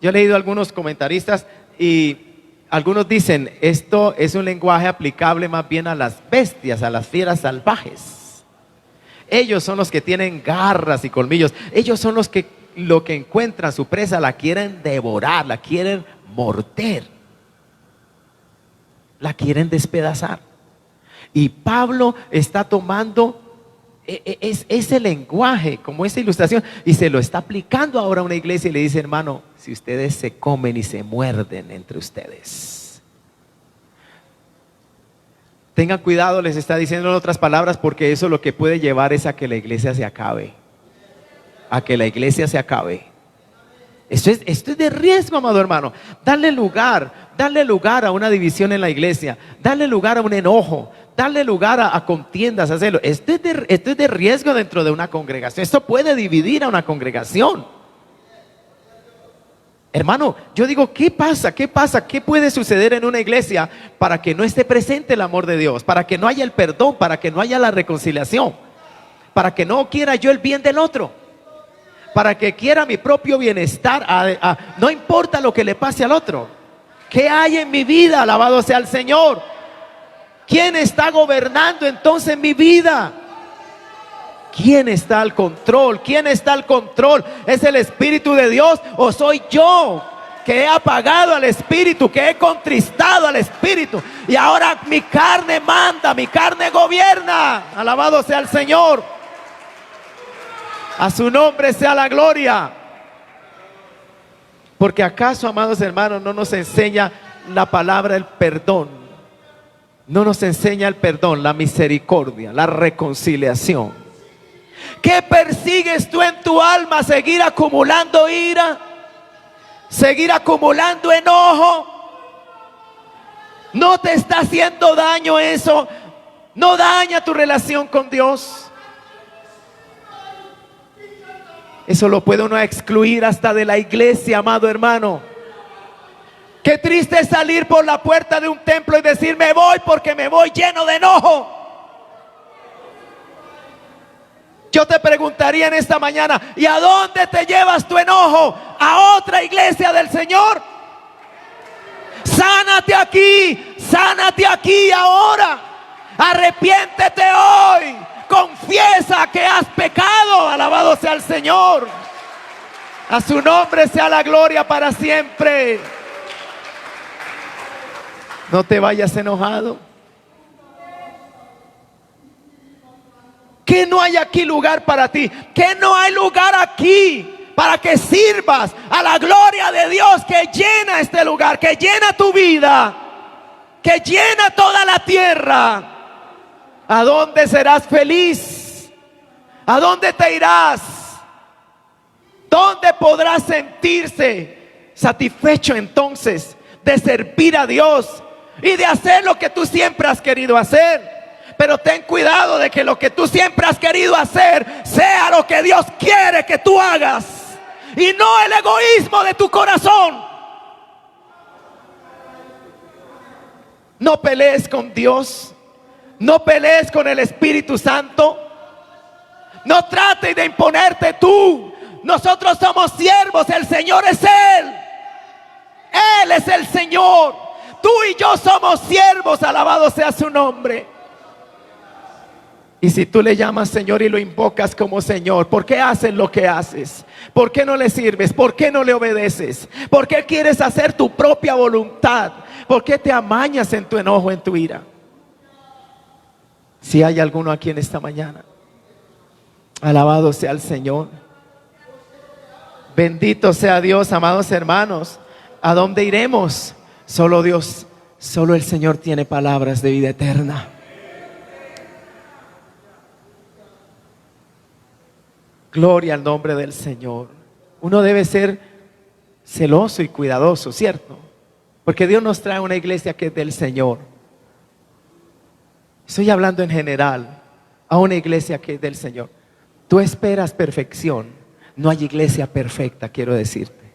[SPEAKER 1] Yo he leído a algunos comentaristas y algunos dicen, esto es un lenguaje aplicable más bien a las bestias, a las fieras salvajes. Ellos son los que tienen garras y colmillos. Ellos son los que lo que encuentran su presa la quieren devorar, la quieren morder, la quieren despedazar. Y Pablo está tomando es ese lenguaje, como esa ilustración, y se lo está aplicando ahora a una iglesia y le dice, hermano, si ustedes se comen y se muerden entre ustedes, tengan cuidado, les está diciendo en otras palabras, porque eso lo que puede llevar es a que la iglesia se acabe, a que la iglesia se acabe. Esto es de riesgo, amado hermano. Darle lugar a una división en la iglesia, darle lugar a un enojo, darle lugar a contiendas, hacerlo. Esto es de riesgo dentro de una congregación. Esto puede dividir a una congregación. Hermano, yo digo, ¿qué pasa? ¿Qué puede suceder en una iglesia para que no esté presente el amor de Dios? Para que no haya el perdón, para que no haya la reconciliación, para que no quiera yo el bien del otro, para que quiera mi propio bienestar, no importa lo que le pase al otro. ¿Qué hay en mi vida? Alabado sea el Señor. ¿Quién está gobernando entonces mi vida? ¿Quién está al control? ¿Quién está al control? ¿Es el Espíritu de Dios o soy yo que he apagado al Espíritu, que he contristado al Espíritu y ahora mi carne manda, mi carne gobierna? Alabado sea el Señor. A su nombre sea la gloria. Porque acaso, amados hermanos, no nos enseña la palabra el perdón. No nos enseña el perdón, la misericordia, la reconciliación. ¿Qué persigues tú en tu alma? ¿Seguir acumulando ira? ¿Seguir acumulando enojo? ¿No te está haciendo daño eso? ¿No daña tu relación con Dios? Eso lo puede uno excluir hasta de la iglesia, amado hermano. Qué triste es salir por la puerta de un templo y decir, me voy porque me voy lleno de enojo. Yo te preguntaría en esta mañana, ¿y a dónde te llevas tu enojo? ¿A otra iglesia del Señor? Sánate aquí ahora. Arrepiéntete hoy. Confiesa que has pecado. Alabado sea el Señor. A su nombre sea la gloria para siempre. No te vayas enojado. Que no hay aquí lugar para ti. Que no hay lugar aquí para que sirvas a la gloria de Dios que llena este lugar, que llena tu vida, que llena toda la tierra. ¿A dónde serás feliz? ¿A dónde te irás? ¿Dónde podrás sentirse satisfecho entonces de servir a Dios y de hacer lo que tú siempre has querido hacer? Pero ten cuidado de que lo que tú siempre has querido hacer sea lo que Dios quiere que tú hagas y no el egoísmo de tu corazón. No pelees con Dios. No pelees con el Espíritu Santo. No trates de imponerte tú. Nosotros somos siervos, el Señor es Él. Él es el Señor. Tú y yo somos siervos, alabado sea su nombre. Y si tú le llamas Señor y lo invocas como Señor, ¿por qué haces lo que haces? ¿Por qué no le sirves? ¿Por qué no le obedeces? ¿Por qué quieres hacer tu propia voluntad? ¿Por qué te amañas en tu enojo, en tu ira? Si hay alguno aquí en esta mañana, alabado sea el Señor. Bendito sea Dios, amados hermanos. ¿A dónde iremos? Solo Dios, solo el Señor tiene palabras de vida eterna. Gloria al nombre del Señor. Uno debe ser celoso y cuidadoso, ¿cierto? Porque Dios nos trae una iglesia que es del Señor. Estoy hablando en general a una iglesia que es del Señor. Tú esperas perfección. No hay iglesia perfecta, quiero decirte.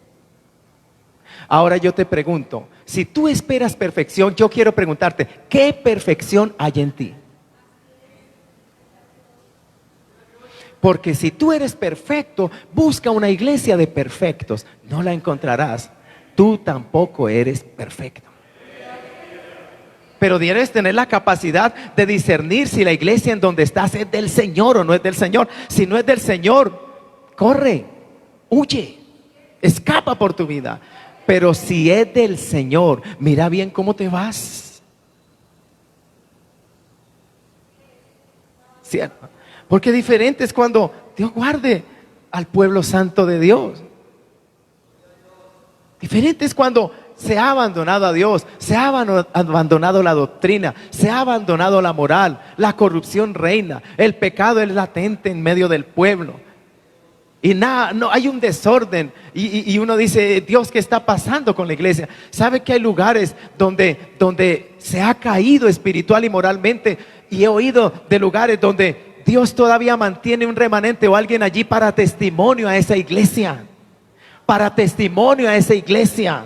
[SPEAKER 1] Ahora yo te pregunto, si tú esperas perfección, yo quiero preguntarte, ¿qué perfección hay en ti? Porque si tú eres perfecto, busca una iglesia de perfectos. No la encontrarás. Tú tampoco eres perfecto. Pero debes tener la capacidad de discernir si la iglesia en donde estás es del Señor o no es del Señor. Si no es del Señor, corre, huye, escapa por tu vida. Pero si es del Señor, mira bien cómo te vas. ¿cierto? Porque diferente es cuando Dios guarde al pueblo santo de Dios. Diferente es cuando se ha abandonado a Dios, se ha abandonado la doctrina, se ha abandonado la moral, la corrupción reina, el pecado es latente en medio del pueblo. Y nada, no hay un desorden y uno dice, Dios, ¿qué está pasando con la iglesia? ¿Sabe que hay lugares donde se ha caído espiritual y moralmente? Y he oído de lugares donde Dios todavía mantiene un remanente o alguien allí para testimonio a esa iglesia. Para testimonio a esa iglesia.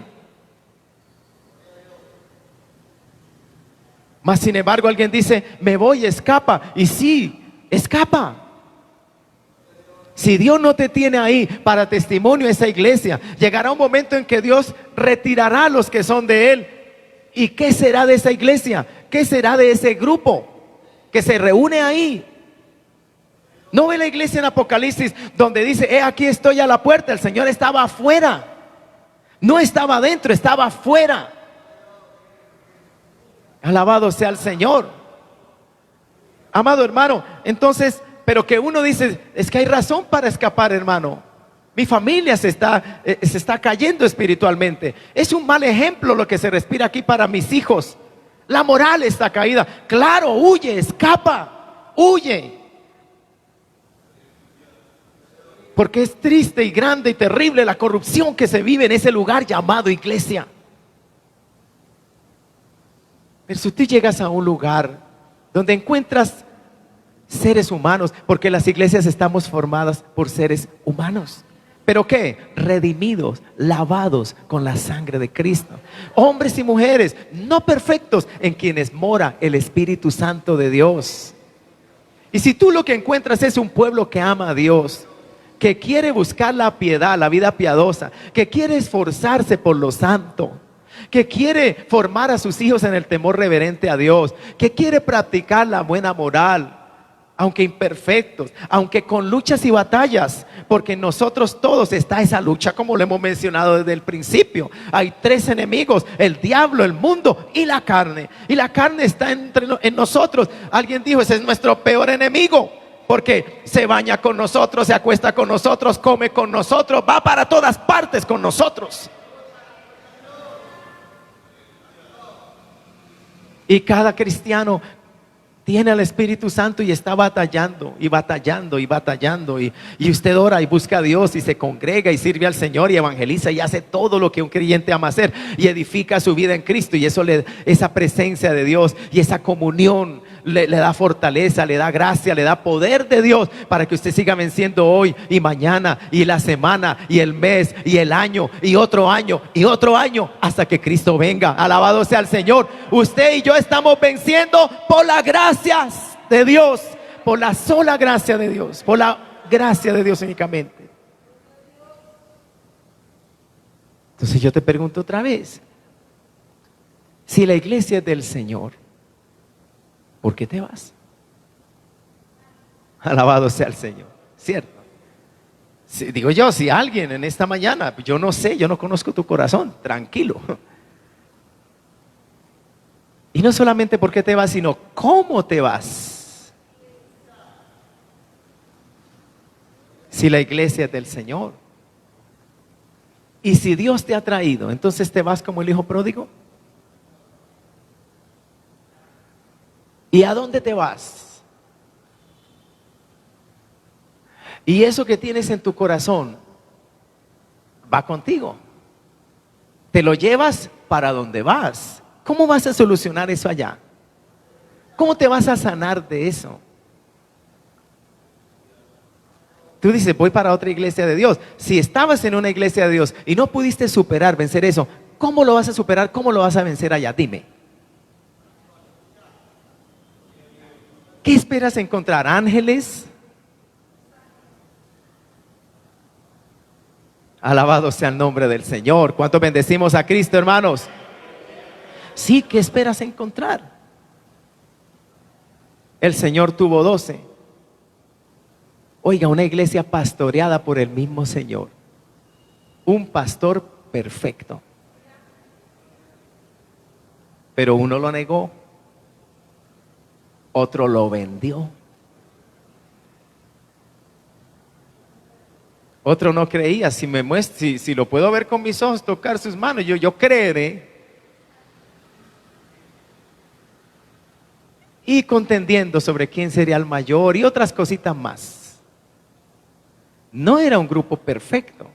[SPEAKER 1] Mas sin embargo alguien dice, me voy, escapa. Y sí, escapa. Si Dios no te tiene ahí para testimonio a esa iglesia, llegará un momento en que Dios retirará a los que son de Él. ¿Y qué será de esa iglesia? ¿Qué será de ese grupo que se reúne ahí? ¿No ve la iglesia en Apocalipsis donde dice, aquí estoy a la puerta? El Señor estaba afuera. No estaba adentro, estaba afuera. Alabado sea el Señor. Amado hermano, entonces, pero que uno dice, es que hay razón para escapar, hermano. Mi familia se está cayendo espiritualmente. Es un mal ejemplo lo que se respira aquí para mis hijos. La moral está caída. Claro, huye, escapa, huye. Porque es triste y grande y terrible la corrupción que se vive en ese lugar llamado iglesia. Pero si tú llegas a un lugar donde encuentras seres humanos, porque las iglesias estamos formadas por seres humanos. ¿Pero qué? Redimidos, lavados con la sangre de Cristo. Hombres y mujeres no perfectos, en quienes mora el Espíritu Santo de Dios. Y si tú lo que encuentras es un pueblo que ama a Dios, que quiere buscar la piedad, la vida piadosa, que quiere esforzarse por lo santo, que quiere formar a sus hijos en el temor reverente a Dios, que quiere practicar la buena moral, aunque imperfectos, aunque con luchas y batallas, porque en nosotros todos está esa lucha, como lo hemos mencionado desde el principio. Hay tres enemigos: el diablo, el mundo y la carne. Y la carne está en nosotros. Alguien dijo, ese es nuestro peor enemigo, porque se baña con nosotros, se acuesta con nosotros, come con nosotros, va para todas partes con nosotros. Y cada cristiano tiene al Espíritu Santo y está batallando y batallando y batallando, y usted ora y busca a Dios y se congrega y sirve al Señor y evangeliza y hace todo lo que un creyente ama hacer y edifica su vida en Cristo, y eso esa presencia de Dios y esa comunión le da fortaleza, le da gracia, le da poder de Dios para que usted siga venciendo hoy y mañana y la semana y el mes y el año y otro año y otro año hasta que Cristo venga. Alabado sea el Señor. Usted y yo estamos venciendo por la gracia de Dios, por la sola gracia de Dios, por la gracia de Dios únicamente. Entonces yo te pregunto otra vez, si la iglesia es del Señor, ¿por qué te vas? Alabado sea el Señor, ¿cierto? Si, digo yo, si alguien en esta mañana, yo no sé, yo no conozco tu corazón, tranquilo. Y no solamente por qué te vas, sino cómo te vas. Si la iglesia es del Señor, y si Dios te ha traído, entonces te vas como el hijo pródigo. ¿Y a dónde te vas? Y eso que tienes en tu corazón va contigo. Te lo llevas para donde vas. ¿Cómo vas a solucionar eso allá? ¿Cómo te vas a sanar de eso? Tú dices, voy para otra iglesia de Dios. Si estabas en una iglesia de Dios y no pudiste superar, vencer eso, ¿cómo lo vas a superar? ¿Cómo lo vas a vencer allá? Dime. ¿Qué esperas encontrar? ¿Ángeles? Alabado sea el nombre del Señor. ¿Cuántos bendecimos a Cristo, hermanos? Sí, ¿qué esperas encontrar? El Señor tuvo 12. Oiga, una iglesia pastoreada por el mismo Señor. Un pastor perfecto. Pero uno lo negó, otro lo vendió Otro no creía, si me muestra, si lo puedo ver con mis ojos, tocar sus manos, yo creeré. Y contendiendo sobre quién sería el mayor y otras cositas más. No era un grupo perfecto.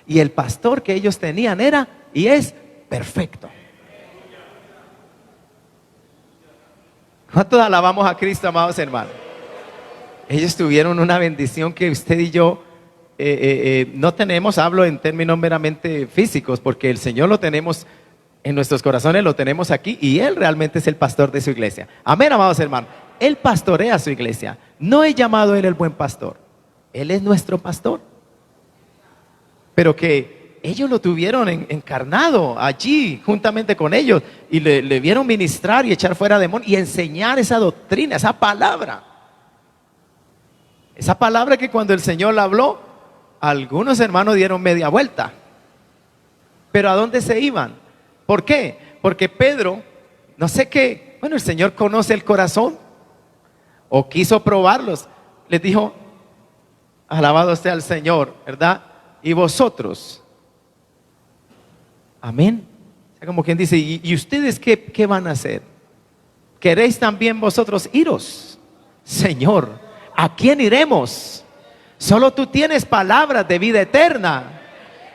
[SPEAKER 1] Y el pastor que ellos tenían era y es perfecto. ¿Cuántos alabamos a Cristo, amados hermanos? Ellos tuvieron una bendición que usted y yo no tenemos. Hablo en términos meramente físicos, porque el Señor lo tenemos en nuestros corazones, lo tenemos aquí, y Él realmente es el pastor de su iglesia. Amén, amados hermanos. Él pastorea su iglesia. No he llamado a Él el buen pastor. Él es nuestro pastor. Pero que ellos lo tuvieron encarnado allí juntamente con ellos, y le vieron ministrar y echar fuera demonios y enseñar esa doctrina, esa palabra. Esa palabra que cuando el Señor la habló, algunos hermanos dieron media vuelta. Pero ¿a dónde se iban? ¿Por qué? Porque Pedro, no sé qué, bueno, el Señor conoce el corazón, o quiso probarlos. Les dijo, alabado sea el Señor, ¿verdad? Y vosotros, amén. O sea, como quien dice, ¿y ustedes qué van a hacer? ¿Queréis también vosotros iros? Señor, ¿a quién iremos? Solo tú tienes palabras de vida eterna.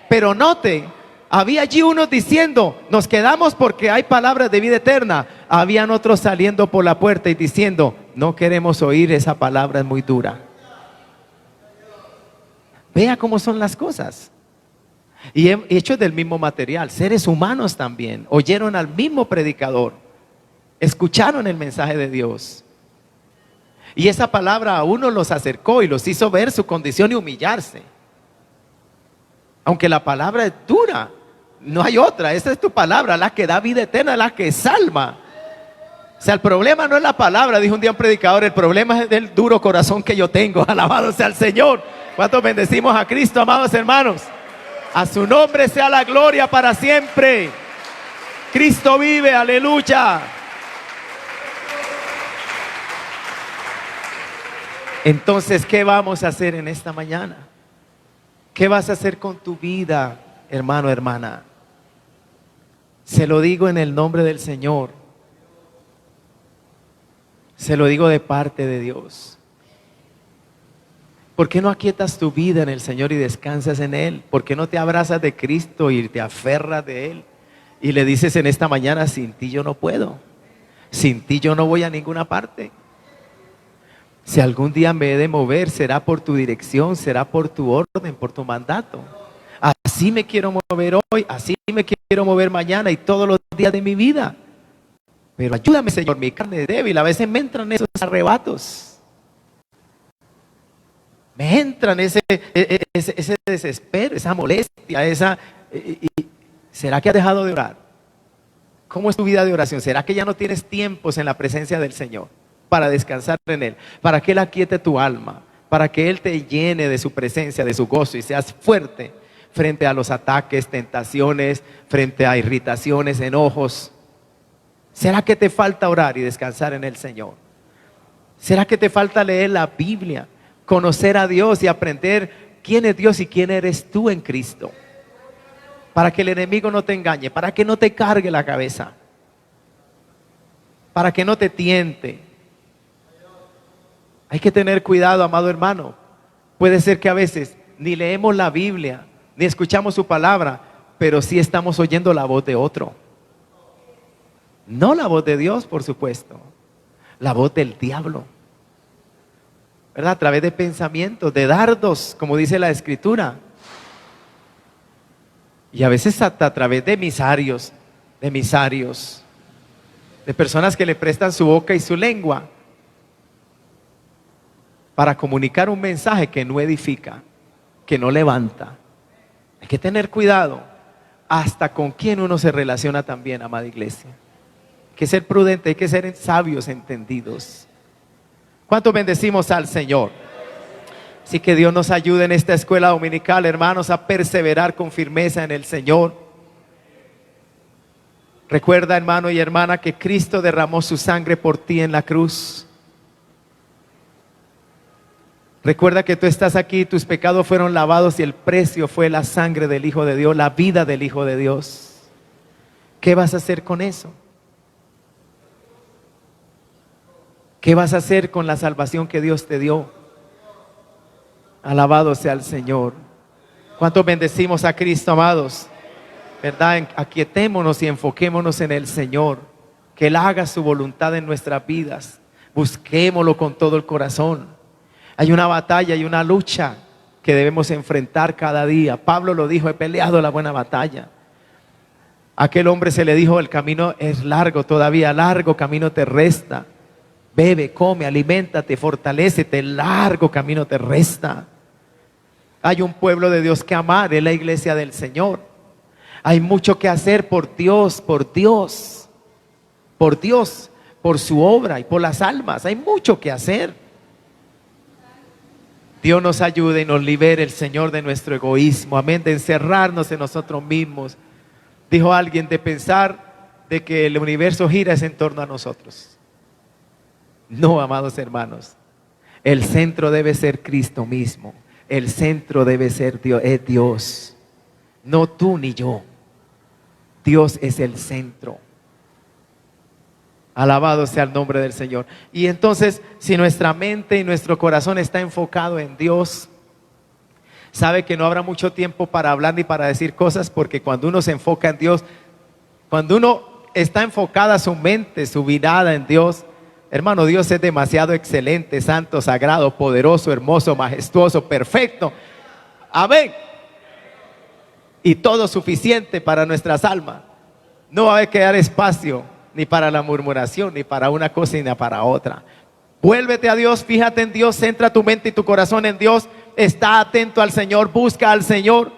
[SPEAKER 1] Pero note, había allí unos diciendo, nos quedamos porque hay palabras de vida eterna. Habían otros saliendo por la puerta y diciendo, no queremos oír, esa palabra es muy dura. Vea cómo son las cosas. Y hechos del mismo material, seres humanos también, oyeron al mismo predicador, escucharon el mensaje de Dios. Y esa palabra a uno los acercó y los hizo ver su condición y humillarse. Aunque la palabra es dura, no hay otra. Esa es tu palabra, la que da vida eterna, la que salva. O sea, el problema no es la palabra, dijo un día un predicador, el problema es el duro corazón que yo tengo. Alabado sea el Señor. ¿Cuántos bendecimos a Cristo, amados hermanos? A su nombre sea la gloria para siempre. Cristo vive, aleluya. Entonces, ¿qué vamos a hacer en esta mañana? ¿Qué vas a hacer con tu vida, hermano, hermana? Se lo digo en el nombre del Señor. Se lo digo de parte de Dios. ¿Por qué no aquietas tu vida en el Señor y descansas en Él? ¿Por qué no te abrazas de Cristo y te aferras de Él? Y le dices en esta mañana, sin ti yo no puedo. Sin ti yo no voy a ninguna parte. Si algún día me he de mover, será por tu dirección, será por tu orden, por tu mandato. Así me quiero mover hoy, así me quiero mover mañana y todos los días de mi vida. Pero ayúdame, Señor, mi carne es débil. A veces me entran esos arrebatos. Me entran ese desespero, esa molestia, ¿será que has dejado de orar? ¿Cómo es tu vida de oración? ¿Será que ya no tienes tiempos en la presencia del Señor para descansar en Él? Para que Él aquiete tu alma, para que Él te llene de su presencia, de su gozo y seas fuerte frente a los ataques, tentaciones, frente a irritaciones, enojos. ¿Será que te falta orar y descansar en el Señor? ¿Será que te falta leer la Biblia, conocer a Dios y aprender quién es Dios y quién eres tú en Cristo? Para que el enemigo no te engañe, para que no te cargue la cabeza, para que no te tiente. Hay que tener cuidado, amado hermano. Puede ser que a veces ni leemos la Biblia, ni escuchamos su palabra, pero sí estamos oyendo la voz de otro. No la voz de Dios, por supuesto, la voz del diablo, ¿verdad? A través de pensamientos, de dardos, como dice la Escritura. Y a veces hasta a través de emisarios, de personas que le prestan su boca y su lengua para comunicar un mensaje que no edifica, que no levanta. Hay que tener cuidado hasta con quién uno se relaciona también, amada iglesia. Hay que ser prudente, hay que ser sabios, entendidos. ¿Cuántos bendecimos al Señor? Así que Dios nos ayude en esta escuela dominical, hermanos, a perseverar con firmeza en el Señor. Recuerda, hermano y hermana, que Cristo derramó su sangre por ti en la cruz. Recuerda que tú estás aquí, tus pecados fueron lavados y el precio fue la sangre del Hijo de Dios, la vida del Hijo de Dios. ¿Qué vas a hacer con eso? ¿Qué vas a hacer con la salvación que Dios te dio? Alabado sea el Señor. ¿Cuántos bendecimos a Cristo, amados? ¿Verdad? Aquietémonos y enfoquémonos en el Señor. Que Él haga su voluntad en nuestras vidas. Busquémoslo con todo el corazón. Hay una batalla y una lucha que debemos enfrentar cada día. Pablo lo dijo: he peleado la buena batalla. A aquel hombre se le dijo: el camino es largo todavía, largo camino te resta. Bebe, come, aliméntate, fortalécete, largo camino te resta. Hay un pueblo de Dios que amar, es la iglesia del Señor. Hay mucho que hacer por Dios, por Dios, por Dios, por su obra y por las almas. Hay mucho que hacer. Dios nos ayude y nos libere, el Señor, de nuestro egoísmo. Amén, de encerrarnos en nosotros mismos. Dijo alguien, de pensar de que el universo gira es en torno a nosotros. No, amados hermanos, el centro debe ser Cristo mismo. El centro debe ser Dios, es Dios. No tú ni yo. Dios es el centro. Alabado sea el nombre del Señor. Y entonces, si nuestra mente y nuestro corazón está enfocado en Dios, sabe que no habrá mucho tiempo para hablar ni para decir cosas, porque cuando uno se enfoca en Dios, cuando uno está enfocada su mente, su mirada en Dios, hermano, Dios es demasiado excelente, santo, sagrado, poderoso, hermoso, majestuoso, perfecto. Amén. Y todo suficiente para nuestras almas. No va a quedar espacio ni para la murmuración, ni para una cosa ni para otra. Vuélvete a Dios, fíjate en Dios, centra tu mente y tu corazón en Dios. Está atento al Señor, busca al Señor.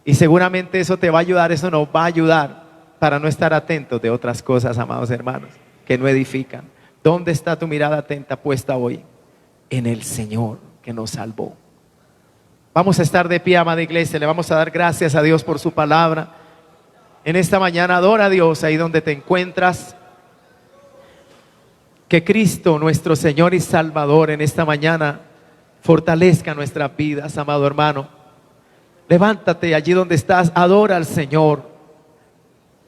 [SPEAKER 1] Y seguramente eso te va a ayudar, eso nos va a ayudar para no estar atentos de otras cosas, amados hermanos, que no edifican. ¿Dónde está tu mirada atenta puesta hoy? En el Señor que nos salvó. Vamos a estar de pie, amada iglesia, le vamos a dar gracias a Dios por su palabra. En esta mañana adora a Dios ahí donde te encuentras. Que Cristo, nuestro Señor y Salvador, en esta mañana fortalezca nuestras vidas, amado hermano. Levántate allí donde estás, adora al Señor.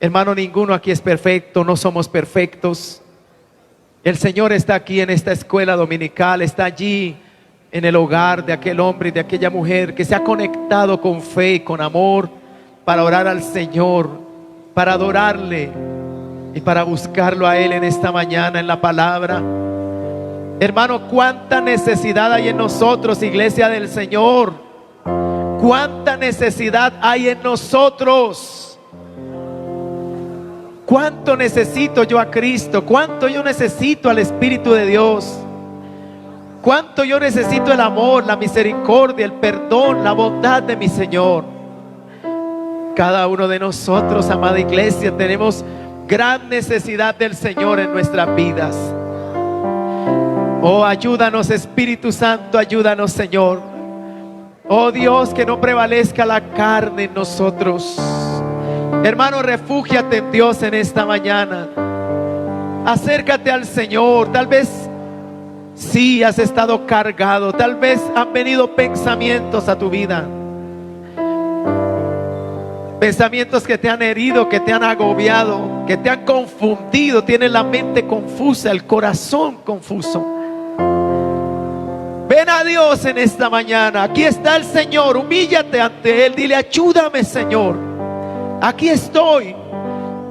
[SPEAKER 1] Hermano, ninguno aquí es perfecto, no somos perfectos. El Señor está aquí en esta escuela dominical, está allí en el hogar de aquel hombre y de aquella mujer que se ha conectado con fe y con amor para orar al Señor, para adorarle y para buscarlo a Él en esta mañana en la palabra. Hermano, cuánta necesidad hay en nosotros, iglesia del Señor. Cuánta necesidad hay en nosotros. Cuánto necesito yo a Cristo, cuánto yo necesito al Espíritu de Dios, cuánto yo necesito el amor, la misericordia, el perdón, la bondad de mi Señor. Cada uno de nosotros, amada iglesia, tenemos gran necesidad del Señor en nuestras vidas. Oh, ayúdanos, Espíritu Santo, ayúdanos, Señor. Oh Dios, que no prevalezca la carne en nosotros. Hermano, refúgiate en Dios en esta mañana. Acércate al Señor. Tal vez sí has estado cargado, tal vez han venido pensamientos a tu vida. Pensamientos que te han herido, que te han agobiado, que te han confundido. Tienes la mente confusa, el corazón confuso. Ven a Dios en esta mañana. Aquí está el Señor. Humíllate ante Él. Dile: ayúdame, Señor. Aquí estoy.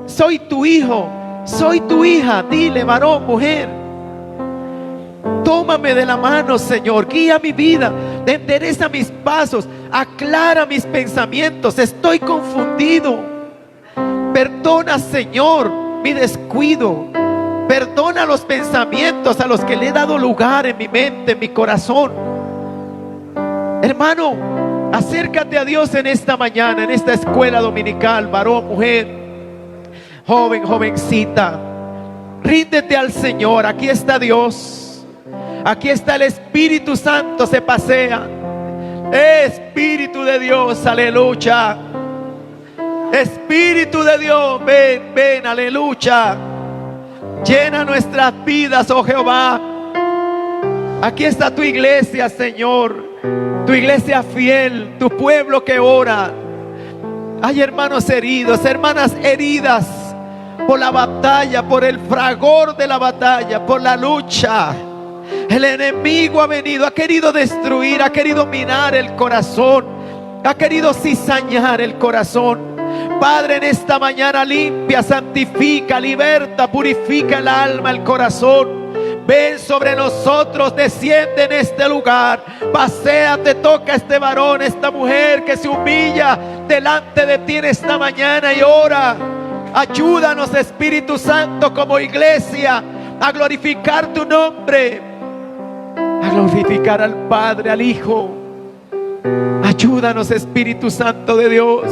[SPEAKER 1] Soy tu hijo, soy tu hija. Dile, varón, mujer, tómame de la mano, Señor. Guía mi vida, endereza mis pasos, aclara mis pensamientos. Estoy confundido. Perdona, Señor, mi descuido. Perdona los pensamientos a los que le he dado lugar en mi mente, en mi corazón. Hermano, acércate a Dios en esta mañana, en esta escuela dominical, varón, mujer, joven, jovencita. Ríndete al Señor. Aquí está Dios. Aquí está el Espíritu Santo, se pasea. Espíritu de Dios, aleluya. Espíritu de Dios, ven, ven, aleluya. Llena nuestras vidas, oh Jehová. Aquí está tu iglesia, Señor, tu iglesia fiel, tu pueblo que ora. Hay hermanos heridos, hermanas heridas por la batalla, por el fragor de la batalla, por la lucha. El enemigo ha venido, ha querido destruir, ha querido minar el corazón, ha querido cizañar el corazón. Padre, en esta mañana limpia, santifica, liberta, purifica el alma, el corazón. Ven sobre nosotros, desciende en este lugar, paséate, toca a este varón, esta mujer que se humilla delante de ti en esta mañana y ora. Ayúdanos, Espíritu Santo, como iglesia, a glorificar tu nombre, a glorificar al Padre, al Hijo. Ayúdanos, Espíritu Santo de Dios.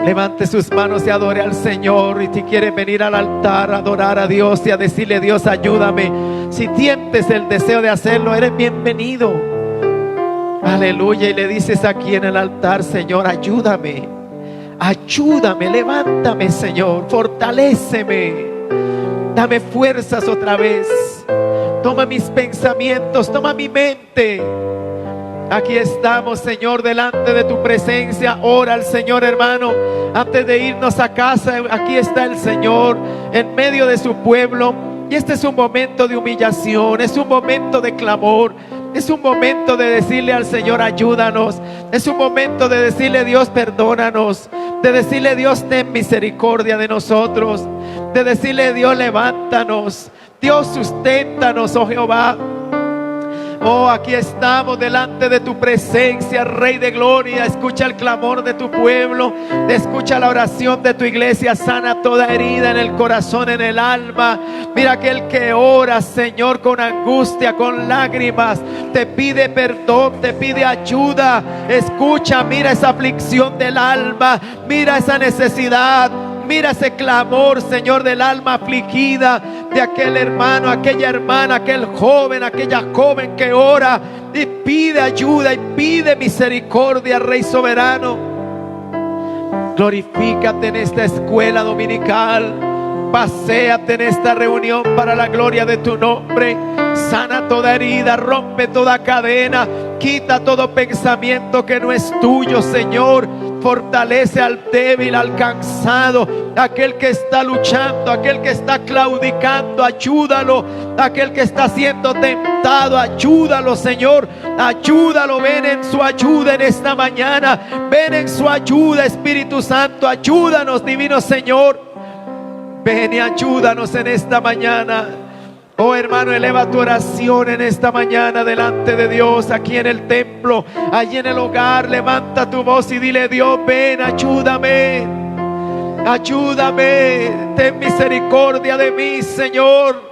[SPEAKER 1] Levante sus manos y adore al Señor. Y si quiere venir al altar a adorar a Dios y a decirle: Dios, ayúdame, si sientes el deseo de hacerlo, eres bienvenido. Aleluya. Y le dices aquí en el altar: Señor, ayúdame, ayúdame, levántame, Señor, fortaléceme, dame fuerzas otra vez. Toma mis pensamientos, toma mi mente. Aquí estamos, Señor, delante de tu presencia. Ora al Señor, hermano, antes de irnos a casa. Aquí está el Señor en medio de su pueblo. Y este es un momento de humillación, es un momento de clamor, es un momento de decirle al Señor: ayúdanos. Es un momento de decirle: Dios, perdónanos. De decirle: Dios, ten misericordia de nosotros. De decirle: Dios, levántanos. Dios, susténtanos, oh Jehová. Oh, aquí estamos delante de tu presencia, Rey de gloria. Escucha el clamor de tu pueblo, escucha la oración de tu iglesia. Sana toda herida en el corazón, en el alma. Mira aquel que ora, Señor, con angustia, con lágrimas, te pide perdón, te pide ayuda. Escucha, mira esa aflicción del alma, mira esa necesidad. Mira ese clamor, Señor, del alma afligida, de aquel hermano, aquella hermana, aquel joven, aquella joven que ora y pide ayuda y pide misericordia, Rey soberano. Glorifícate en esta escuela dominical. Paséate en esta reunión para la gloria de tu nombre. Sana toda herida, rompe toda cadena, quita todo pensamiento que no es tuyo, Señor. Fortalece al débil, al cansado, aquel que está luchando, aquel que está claudicando, ayúdalo. Aquel que está siendo tentado, ayúdalo, Señor, ayúdalo. Ven en su ayuda en esta mañana, ven en su ayuda, Espíritu Santo. Ayúdanos, divino Señor. Ven y ayúdanos en esta mañana. Oh hermano, eleva tu oración en esta mañana delante de Dios, aquí en el templo, allí en el hogar. Levanta tu voz y dile: Dios, ven, ayúdame, ayúdame, ten misericordia de mí, Señor.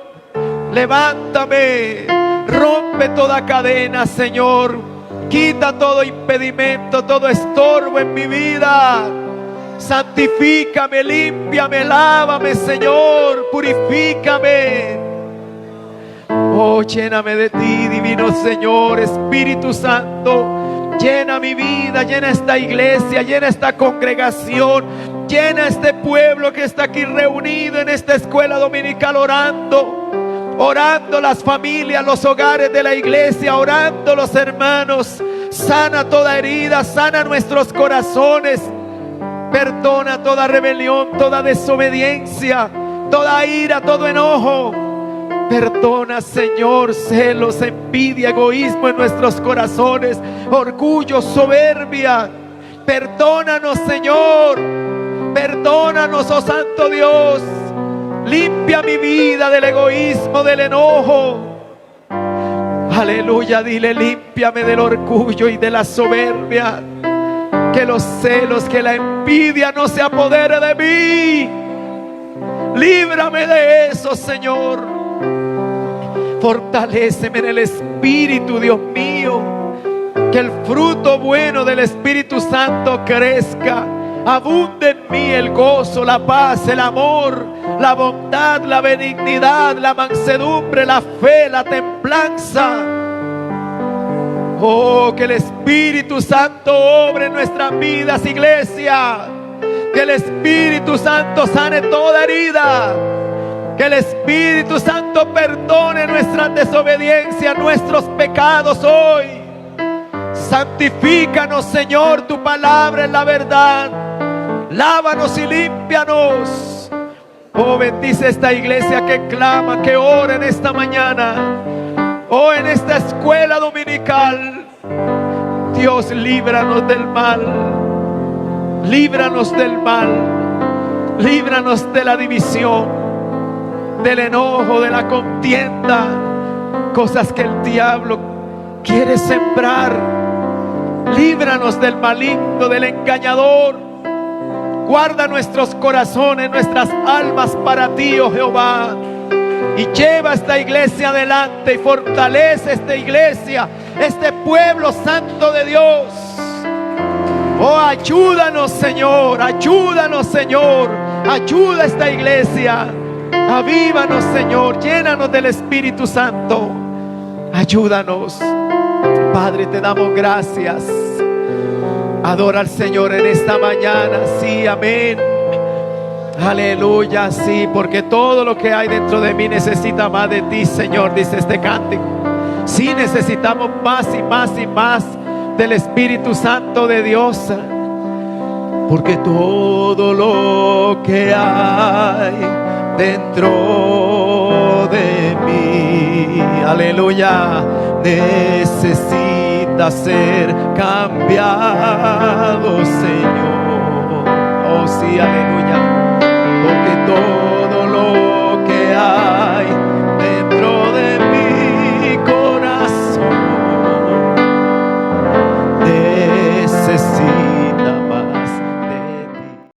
[SPEAKER 1] Levántame, rompe toda cadena, Señor. Quita todo impedimento, todo estorbo en mi vida. Santifícame, límpiame, lávame, Señor, purifícame. Oh, lléname de ti, divino Señor, Espíritu Santo. Llena mi vida, llena esta iglesia, llena esta congregación, llena este pueblo que está aquí reunido en esta escuela dominical orando. Orando las familias, los hogares de la iglesia, orando los hermanos. Sana toda herida, sana nuestros corazones. Perdona toda rebelión, toda desobediencia, toda ira, todo enojo. Perdona, Señor, celos, envidia, egoísmo en nuestros corazones, orgullo, soberbia. Perdónanos, Señor. Perdónanos, oh Santo Dios. Limpia mi vida del egoísmo, del enojo. Aleluya, dile: límpiame del orgullo y de la soberbia. Que los celos, que la envidia no se apodere de mí. Líbrame de eso, Señor. Fortaléceme en el Espíritu, Dios mío. Que el fruto bueno del Espíritu Santo crezca. Abunde en mí el gozo, la paz, el amor, la bondad, la benignidad, la mansedumbre, la fe, la templanza. Oh, que el Espíritu Santo obre en nuestras vidas, iglesia. Que el Espíritu Santo sane toda herida. Que el Espíritu Santo perdone nuestras desobediencias, nuestros pecados hoy. Santifícanos, Señor, tu palabra es la verdad. Lávanos y límpianos. Oh, bendice esta iglesia que clama, que ora en esta mañana. Oh, en esta escuela dominical. Dios, líbranos del mal. Líbranos del mal. Líbranos de la división, del enojo, de la contienda. Cosas que el diablo quiere sembrar. Líbranos del maligno, del engañador. Guarda nuestros corazones, nuestras almas para ti, oh Jehová. Y lleva esta iglesia adelante y fortalece esta iglesia, este pueblo santo de Dios. Oh, ayúdanos, Señor, ayúdanos, Señor. Ayuda a esta iglesia. Avívanos, Señor, llénanos del Espíritu Santo. Ayúdanos. Padre, te damos gracias. Adora al Señor en esta mañana, sí, amén. Aleluya, sí, porque todo lo que hay dentro de mí necesita más de ti, Señor, dice este cántico. Sí, necesitamos más y más y más del Espíritu Santo de Dios. Porque todo lo que hay dentro de mí, aleluya, necesita ser cambiado, Señor. Oh sí, aleluya. Porque todo